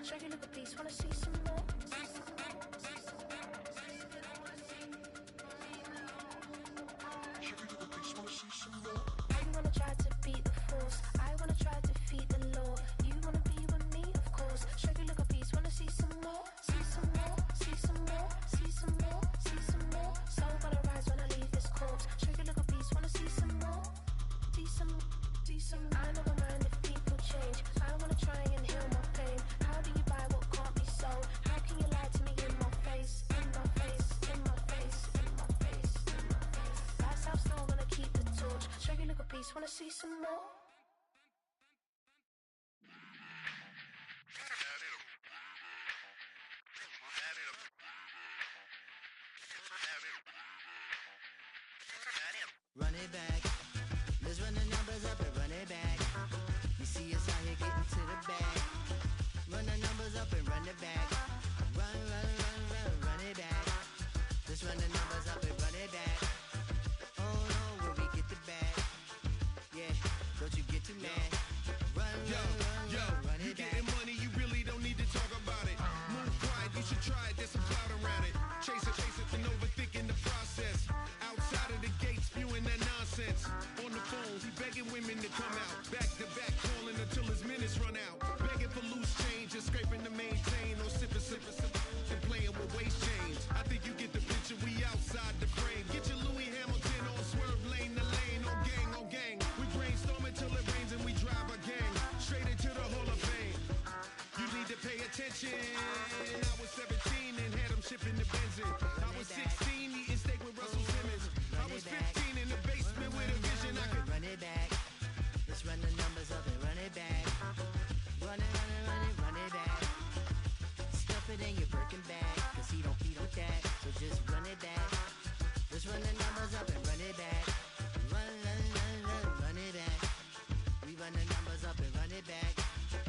Show you look a piece. Wanna see some more? I wanna try to beat the force. I wanna try to defeat the law. You wanna be with me, of course. Show you look a piece. Wanna see some more? See some more? See some more? See some more? See some more? Soul gonna rise when I leave this corpse. Show you look a piece. Wanna see some more? See some? See some? I never mind if people change. I wanna try and heal my pain. How do you buy what can't be sold? How can you lie to me in my face? In my face? In my face? In my face? In my face? That's how still gonna keep the torch. Show you look a piece. Wanna see some more? Run it back. Let's run the numbers up and run it back. You see us out here getting to the bag. Run the numbers up and run it back. Run, run, run, run, run it back. Let's run the numbers up and run it back. Oh no, where we get the bag. Yeah, don't you get too mad. Run, run it back. Getting money, you really don't need to talk about it. Move quiet, you should try it, there's some clout around it. Chase it, and overthinking the process. Outside of the gates, spewing that nonsense. On the phone, he begging women to come out. Back to back, calling until his minutes run out. Begging for loose change and scraping to maintain. mansion. I was 17 and had them shipping the Benzin. I was 16 eating steak with Russell Simmons. I was 15 in the basement with a vision. I could run it back. Let's run the numbers up and run it back. Run it, run it, run it, run it back. Stuff it in your Birkin bag, cause he don't feed with that. So just run it back. Let's run the numbers up and run it back. Run, run, run, run, run it back. We run the numbers up and run it back.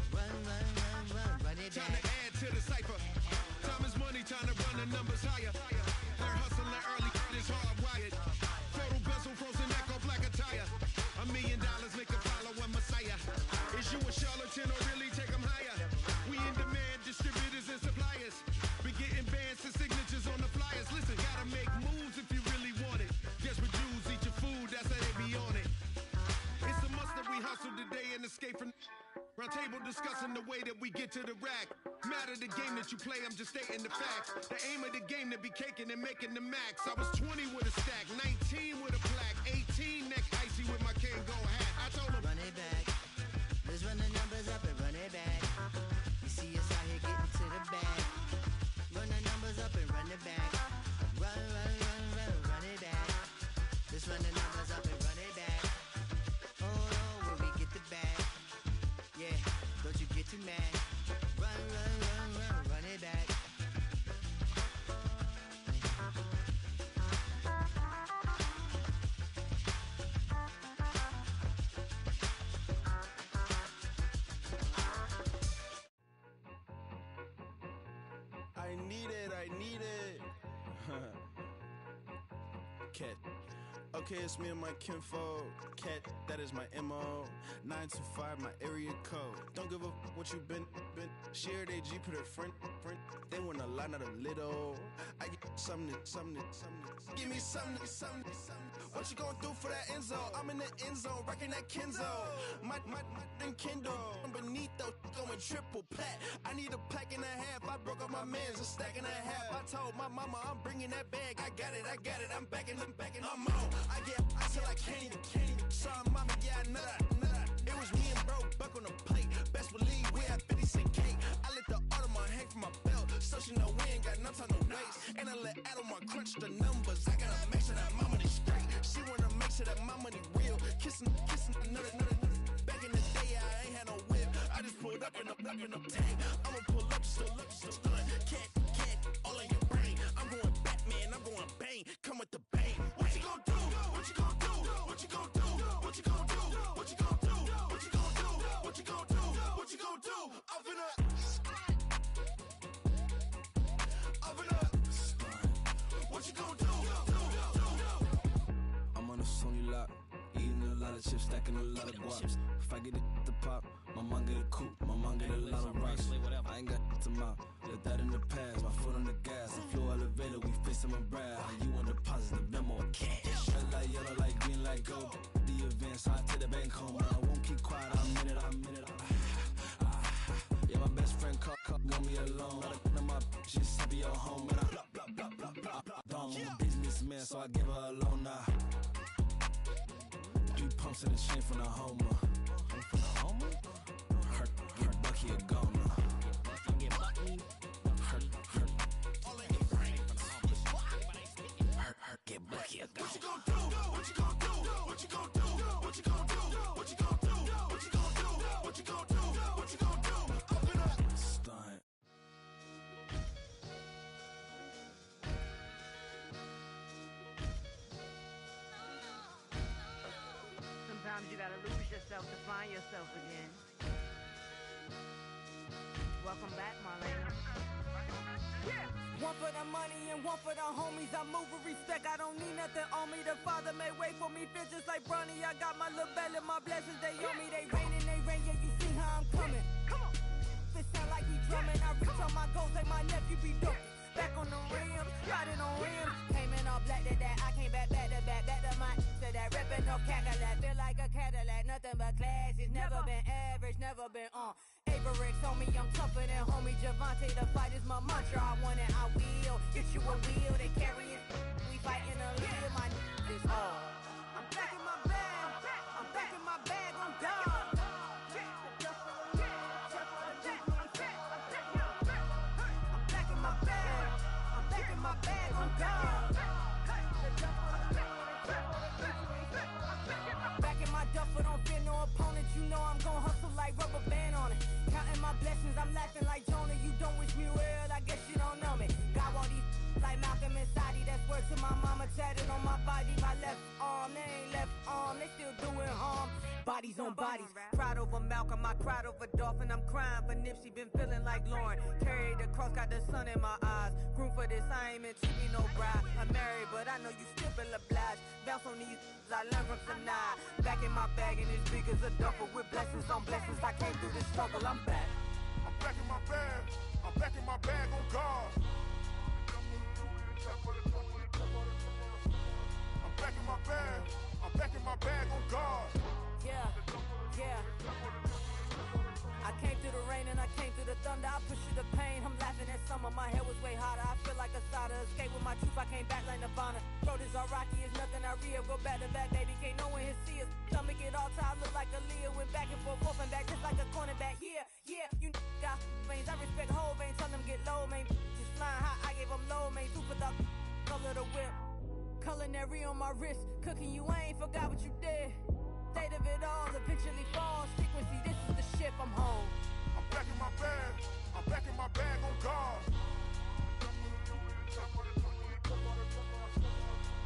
Run, run, run, run, run it back. time to add to the cipher. Time is money, time to run the numbers higher. Learn hustling early, this hardwired. Total bezel, frozen echo, black attire. $1 million make a follow a messiah. Is you a charlatan or really take them higher? We in demand, distributors and suppliers. We getting bands and signatures on the flyers. Listen, gotta make moves if you really want it. Guess what Jews eat your food, that's how they be on it. It's a must that we hustle today and escape from round table discussing the way that we get to the rack. Matter the game that you play, I'm just stating the facts. The aim of the game to be caking and making the max. I was 20 with a stack, 19 with a plaque, 18 neck icy with my Kango hat. I told him, run it back. Let's run the numbers up and run it back. You see us out here getting to the bag. Run the numbers up and run it back. Run, run, run, run, run it back. Let's run the numbers up and run it back. Oh, when we get the bag. Yeah, don't you get too mad. Run, run, run, run, run it back. I need it. Cat. Okay, it's me and my kinfolk. Cat, that is my MO. 925, my area code. Don't give a what you been. Shared AG, put her friend. They want a lot, not a little. I get something. Give me something. What you gonna do for that end zone? I'm in the end zone, rocking that Kenzo. My Kindle. I'm beneath though, going triple plat. I need a pack and a half. I broke up my mans, a stack and a half. I told my mama I'm bringing that bag. I got it. I'm backing, I'm on. I till I can't even. Sorry, mama, yeah, I know that. It was me and bro, buck on the plate. Best believe we had 50 cent cake. I let the Audemars hang from my belt. So she know we ain't got no time to waste. And I let Audemars crunch the numbers. I gotta make sure that my money straight. She wanna make sure that my money real. Kissing another. Back in the day, I ain't had no whip. I just pulled up in the tank. I'ma pull up just to stun. Cat, all in your brain. I'm going Batman, I'm going bang. Come with the bang. What you gonna do? What you gonna do? What you gonna do? What you gonna do? What you gonna do? What you gonna do? What you gonna do? What you gonna do? Up in up. What you gonna do? I'm on a Sony lot, eating a lot of chips, stacking a lot of guap. If I get it to pop, my mom get a coupe, my mom get a lot of rocks. I ain't got to mouth, let that in the past. My foot on the gas, the floor elevator, we facing my brad. How you on the positive, memo or cash? Red light, yellow light, green light, go. The events, I take the bank home. I won't keep quiet, I'm in it. Yeah, my best friend got me alone. None of my bitches happy at home, and I I'm a businessman, so I give her a loan now. 3 pumps in the chain from the Homer. Her Bucky a goner. Her get Bucky a goner. What you gonna do? What you gonna do? What you gonna do? What you gonna do? What you gonna do? What you gonna do? What you gonna do? What you gonna do? Open up. Stunt. Sometimes you gotta lose yourself to find yourself again. Welcome back, Marlena. Yeah. One for the money and one for the homies. I move with respect, I don't need nothing on me. The Father made way for me, feel just like Bronny. I got my little belly, my blessings, they on me. They rain, yeah, you see how I'm coming. Come on. It sound like we drumming. I reach on my goals like my nephew be dope. Back on the rims, riding on rims. Came in all black to that, I came back to my to that ripping no Cadillac. Feel like a Cadillac, nothing but class. It's never been average, never been on. Averix on me, I'm tougher than homie Javante. The fight is my mantra, I want it, I will. Get you a wheel, they carry it. We fighting a little, my is hard. I'm back in my bag, I'm done. bodies on bodies. Cried over Malcolm, I cried over Dolphin. I'm crying for Nipsey, been feeling like Lauren. Carried the cross, got the sun in my eyes. Groom for this, I ain't meant to be no bride. I'm married, but I know you still feel obliged. Bounce on these, I learned from Sanaa. Back in my bag, and it's big as a duffel. With blessings on blessings, I came through this struggle. I'm back. I'm back in my bag. I'm back in my bag on guard. I'm back in my bag. I'm back in my bag on guard. Yeah, yeah. I came through the rain and I came through the thunder. I pushed through the pain. I'm laughing at summer. My hair was way hotter. I feel like a starter. Escape with my truth. I came back like Nirvana. Throat is all rocky. It's nothing I real. Go back to back, baby. Can't no one here see us. Stomach it all tied. Look like a Leah. Went back and forth and back just like a cornerback. Yeah, yeah. You got veins. I respect whole veins. Tell them get low, man. Just flying high. I gave them low, man. Super thought. Color the whip. Culinary on my wrist. Cooking you. I ain't forgot what you did. State of it all eventually falls. Frequency, this is the ship, I'm home. I'm back in my bag. I'm back in my bag on guard.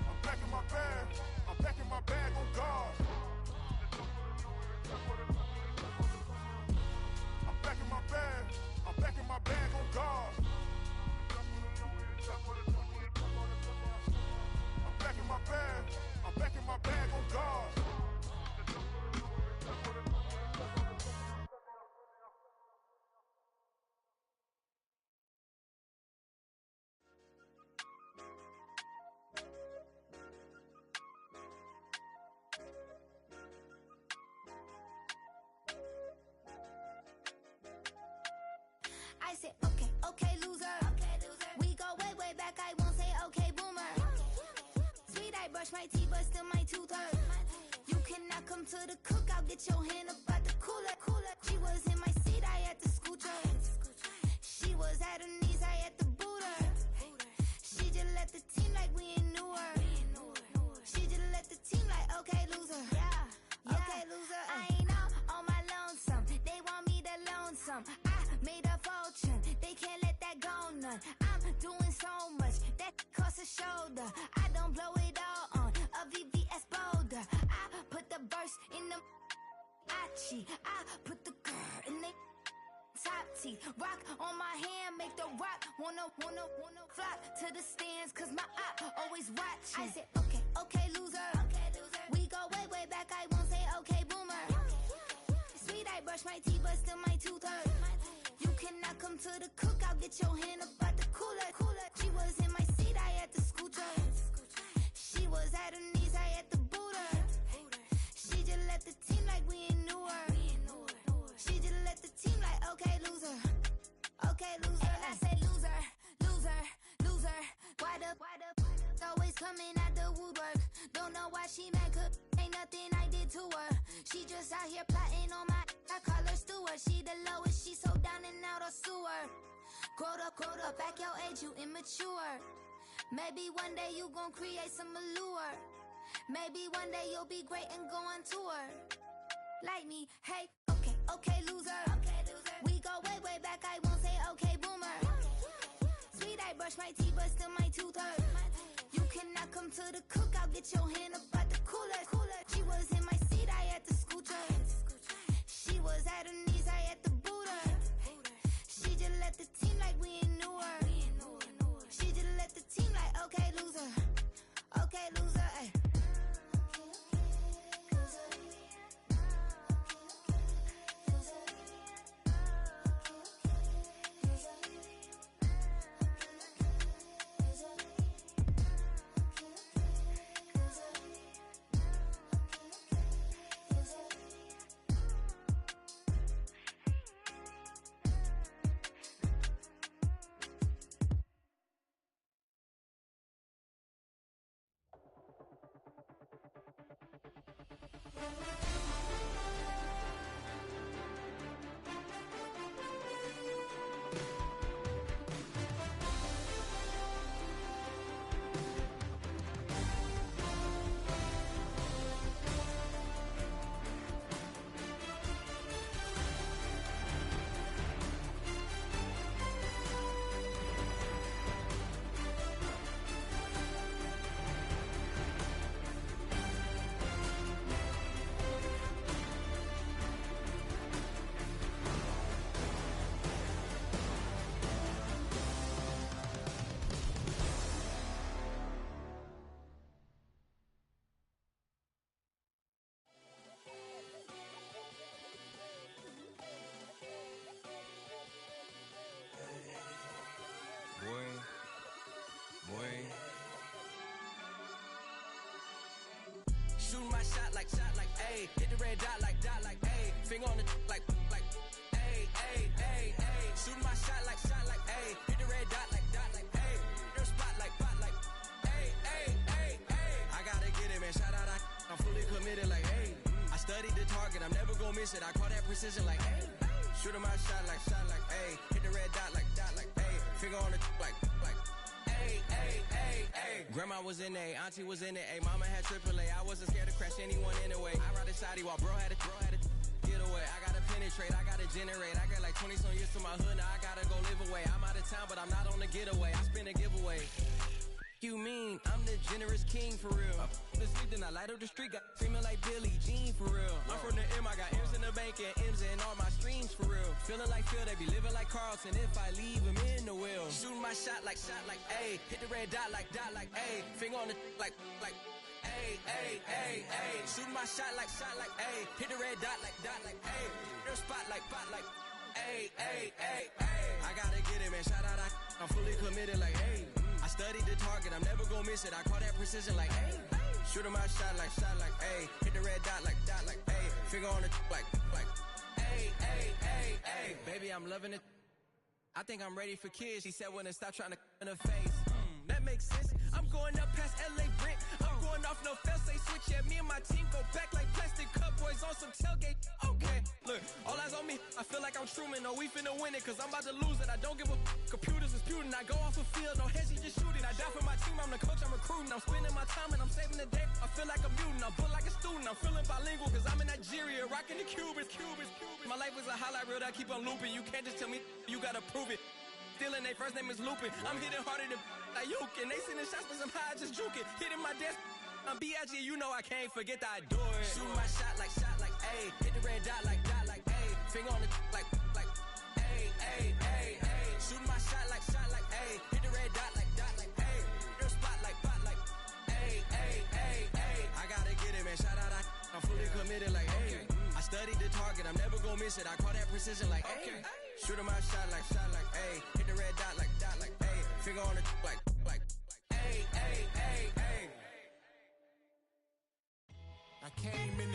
I'm back in my bag. I'm back in my bag on guard. I'm back in my bag. I'm back in my bag on guard. I'm back in my bag. I'm back in my bag on guard. I said, okay, okay, loser. We go way, way back. I won't say okay, boomer. Sweet, I brush my teeth, but still my tooth hurt. You cannot come to the cookout. Get your hand up out the cooler. She was in my seat. I had to scoot her. She was at her knees. I had to boot her. She just let the team like we ain't knew her. She just let the team like, okay, loser. Yeah, okay, loser. I ain't on my lonesome. They want me to loan some. I made a fortune. They can't let that go none. I'm doing so much that costs a shoulder. I don't blow it all on a VVS boulder. I put the verse in the Achi. I put the girl in the top teeth. Rock on my hand, make the rock wanna flock to the stands, cause my eye always watching. I said, okay, okay, loser. We go way, way back. I won't say okay, boomer. Sweet, I brush my teeth, but still my tooth hurt. You cannot come to the cookout. Get your hand up out the cooler. She was in my seat. I had to scoot her. She was at her knees. I had to boot her. She just let the team like we ain't knew her. She just let the team like, okay, loser. Okay, loser. And I say loser, loser, loser. Why the always coming at the woodwork? Don't know why she mad, cause ain't nothing I did to her. She just out here plotting on my, I call her steward. She the lowest, she so down and out of sewer. Growed up, back your age, you immature. Maybe one day you gon' create some allure. Maybe one day you'll be great and go on tour. Like me, hey, okay, okay, loser. We go way, way back, I won't say okay, boomer. Sweet, I brush my teeth, but still my tooth hurt. You cannot come to the cookout. Get your hand up out the cooler. She was in my seat. I had to scoot her. She was at her knees. I had to boot her. She just let the team like we ain't knew her. She just let the team like, okay, loser. Okay, loser. Ay. Shooting my shot like, ayy. Hit the red dot like, ayy. Finger on the like, ayy, ayy, ayy, ayy. Shooting my shot like, ayy. Hit the red dot like, ayy. Your spot like, ayy, ayy, ayy, ayy. I gotta get it, man. Shout out, I'm fully committed like, ayy. I studied the target, I'm never gonna miss it. I call that precision like, ayy. Shooting my shot like, ayy. Hit the red dot like, ayy. Finger on the like, ayy, ayy, ayy, ayy. Grandma was in A, auntie was in it, ayy. Mama had AAA, I wasn't scared to crash anyone anyway. I ride a shotty while bro had a get away. I gotta penetrate, I gotta generate. I got like 20 some years to my hood, now I gotta go live away. I'm out of town, but I'm not on the getaway. I spin a giveaway. You mean I'm the generous king for real? Been sleep, then I light up the street, got screaming like Billie Jean for real. I'm from the M, I got M's in the bank and M's in all my streams for real. Feeling like Phil, they be living like Carlton if I leave him in the wheel. Shooting my shot like, ayy. Hit the red dot like, ayy. Finger on the like, ayy, ayy, ayy, ayy. Shooting my shot like, ayy. Hit the red dot like, ayy. Your spot like, ayy, ayy, ayy, ayy. I gotta get it, man. Shout out, I'm fully committed like, ayy. I studied the target, I'm never gonna miss it. I call that precision like, ayy. Shooting my shot like, ayy. Hit the red dot like, ayy. Finger on the like, ayy, ayy, ayy, ayy. Baby, I'm loving it. I think I'm ready for kids. She said when to stop trying to in her face. That makes sense. I'm going up past LA Brent. I'm going off no fail, say switch. Yeah, me and my team go back like plastic cup boys on some tailgate. Okay, look, all eyes on me. I feel like I'm Truman. No, we finna win it, cause I'm about to lose it. I don't give a computers disputing. I go off a field, no heads, just shooting. I die for my team, I'm the coach, I'm recruiting. I'm spending my time and I'm saving the day. I feel like a mutant, I'm built like a student. I'm feeling bilingual, cause I'm in Nigeria, rocking the Cubans. My life is a highlight reel that I keep on looping. You can't just tell me, you gotta prove it. Stealing, their first name is Lupin. I'm hitting harder than Ayuk, and they sending shots, but I'm high, just juke it. Hitting my desk, I'm B.I.G., you know I can't forget that I do it. Shooting my shot like, ayy. Hit the red dot like, ayy. Finger on the like, ayy, ayy, ayy, ayy. Shooting my shot like, ayy. Hit the red dot like, ayy. Your spot like, ayy, ayy, ayy, ayy. I gotta get it, man. Shout out, I'm fully committed like, ayy. I studied the target, I'm never gonna miss it. I call that precision like, ayy. Shooting my shot like, ayy. Hit the red dot like, ayy. Finger on the like, ayy, ayy, ayy, ayy. I came in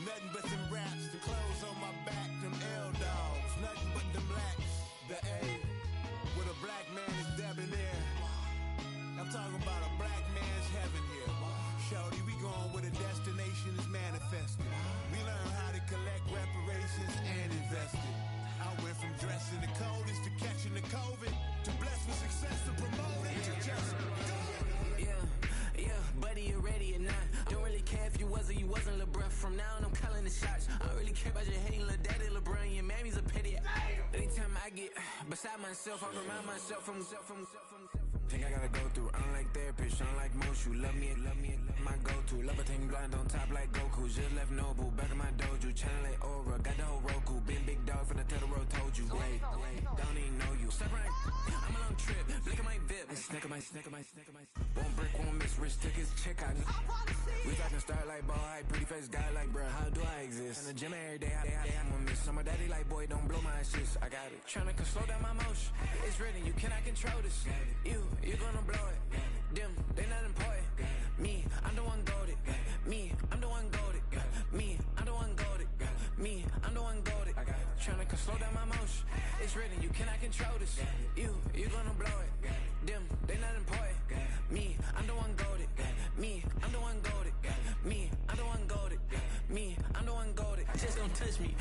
nothing but some raps, the clothes on my back, them L-dogs, nothing but them blacks, the A, with a black man is debonair. I'm talking about a black man's heaven here. Shorty, we going where the destination is manifested. We learn how to collect reparations and invest it. I went from dressing the coldest to catching the COVID, to blessed with success to promote it to just go. Yeah, buddy, you ready or not? Don't really care if you was or you wasn't, lil' bruh. From now on, I'm calling the shots. I don't really care about your hating, lil' daddy, LeBron. Your mammy's a pity. Anytime I get beside myself, I remind myself from. Think I gotta go through. I don't like therapists, I don't like most. You love me, my go-to. Love a thing blind on top like Goku. Just left Noble, back in my dojo. Channel like Aura, got the whole Roku. Big dog from the Tether Road, told you. Wait, don't even know you. Step right, I'm a long trip. Blick at my VIP. Snack at my. Won't break, won't miss. Rich took his check out. We talking start like ball hype. Pretty face guy like, bruh, how do I exist? In the gym every day, I'm gonna miss. I'm a daddy like, boy, don't blow my shit. I got it. Tryna slow down my motion. It's written, you cannot control this. You gonna blow it. Them, they not important. Me, I'm the one goated. Me, I'm the one goated. Me, I'm the one goated. Me, I'm the one goated. Tryna slow down my motion. It's written, you cannot control this. You gonna blow it. Them, they not important. Me, I'm the one goated. Me, I'm the one goated. Me, I'm the one goated. Me, I'm the one goated. Just don't touch me.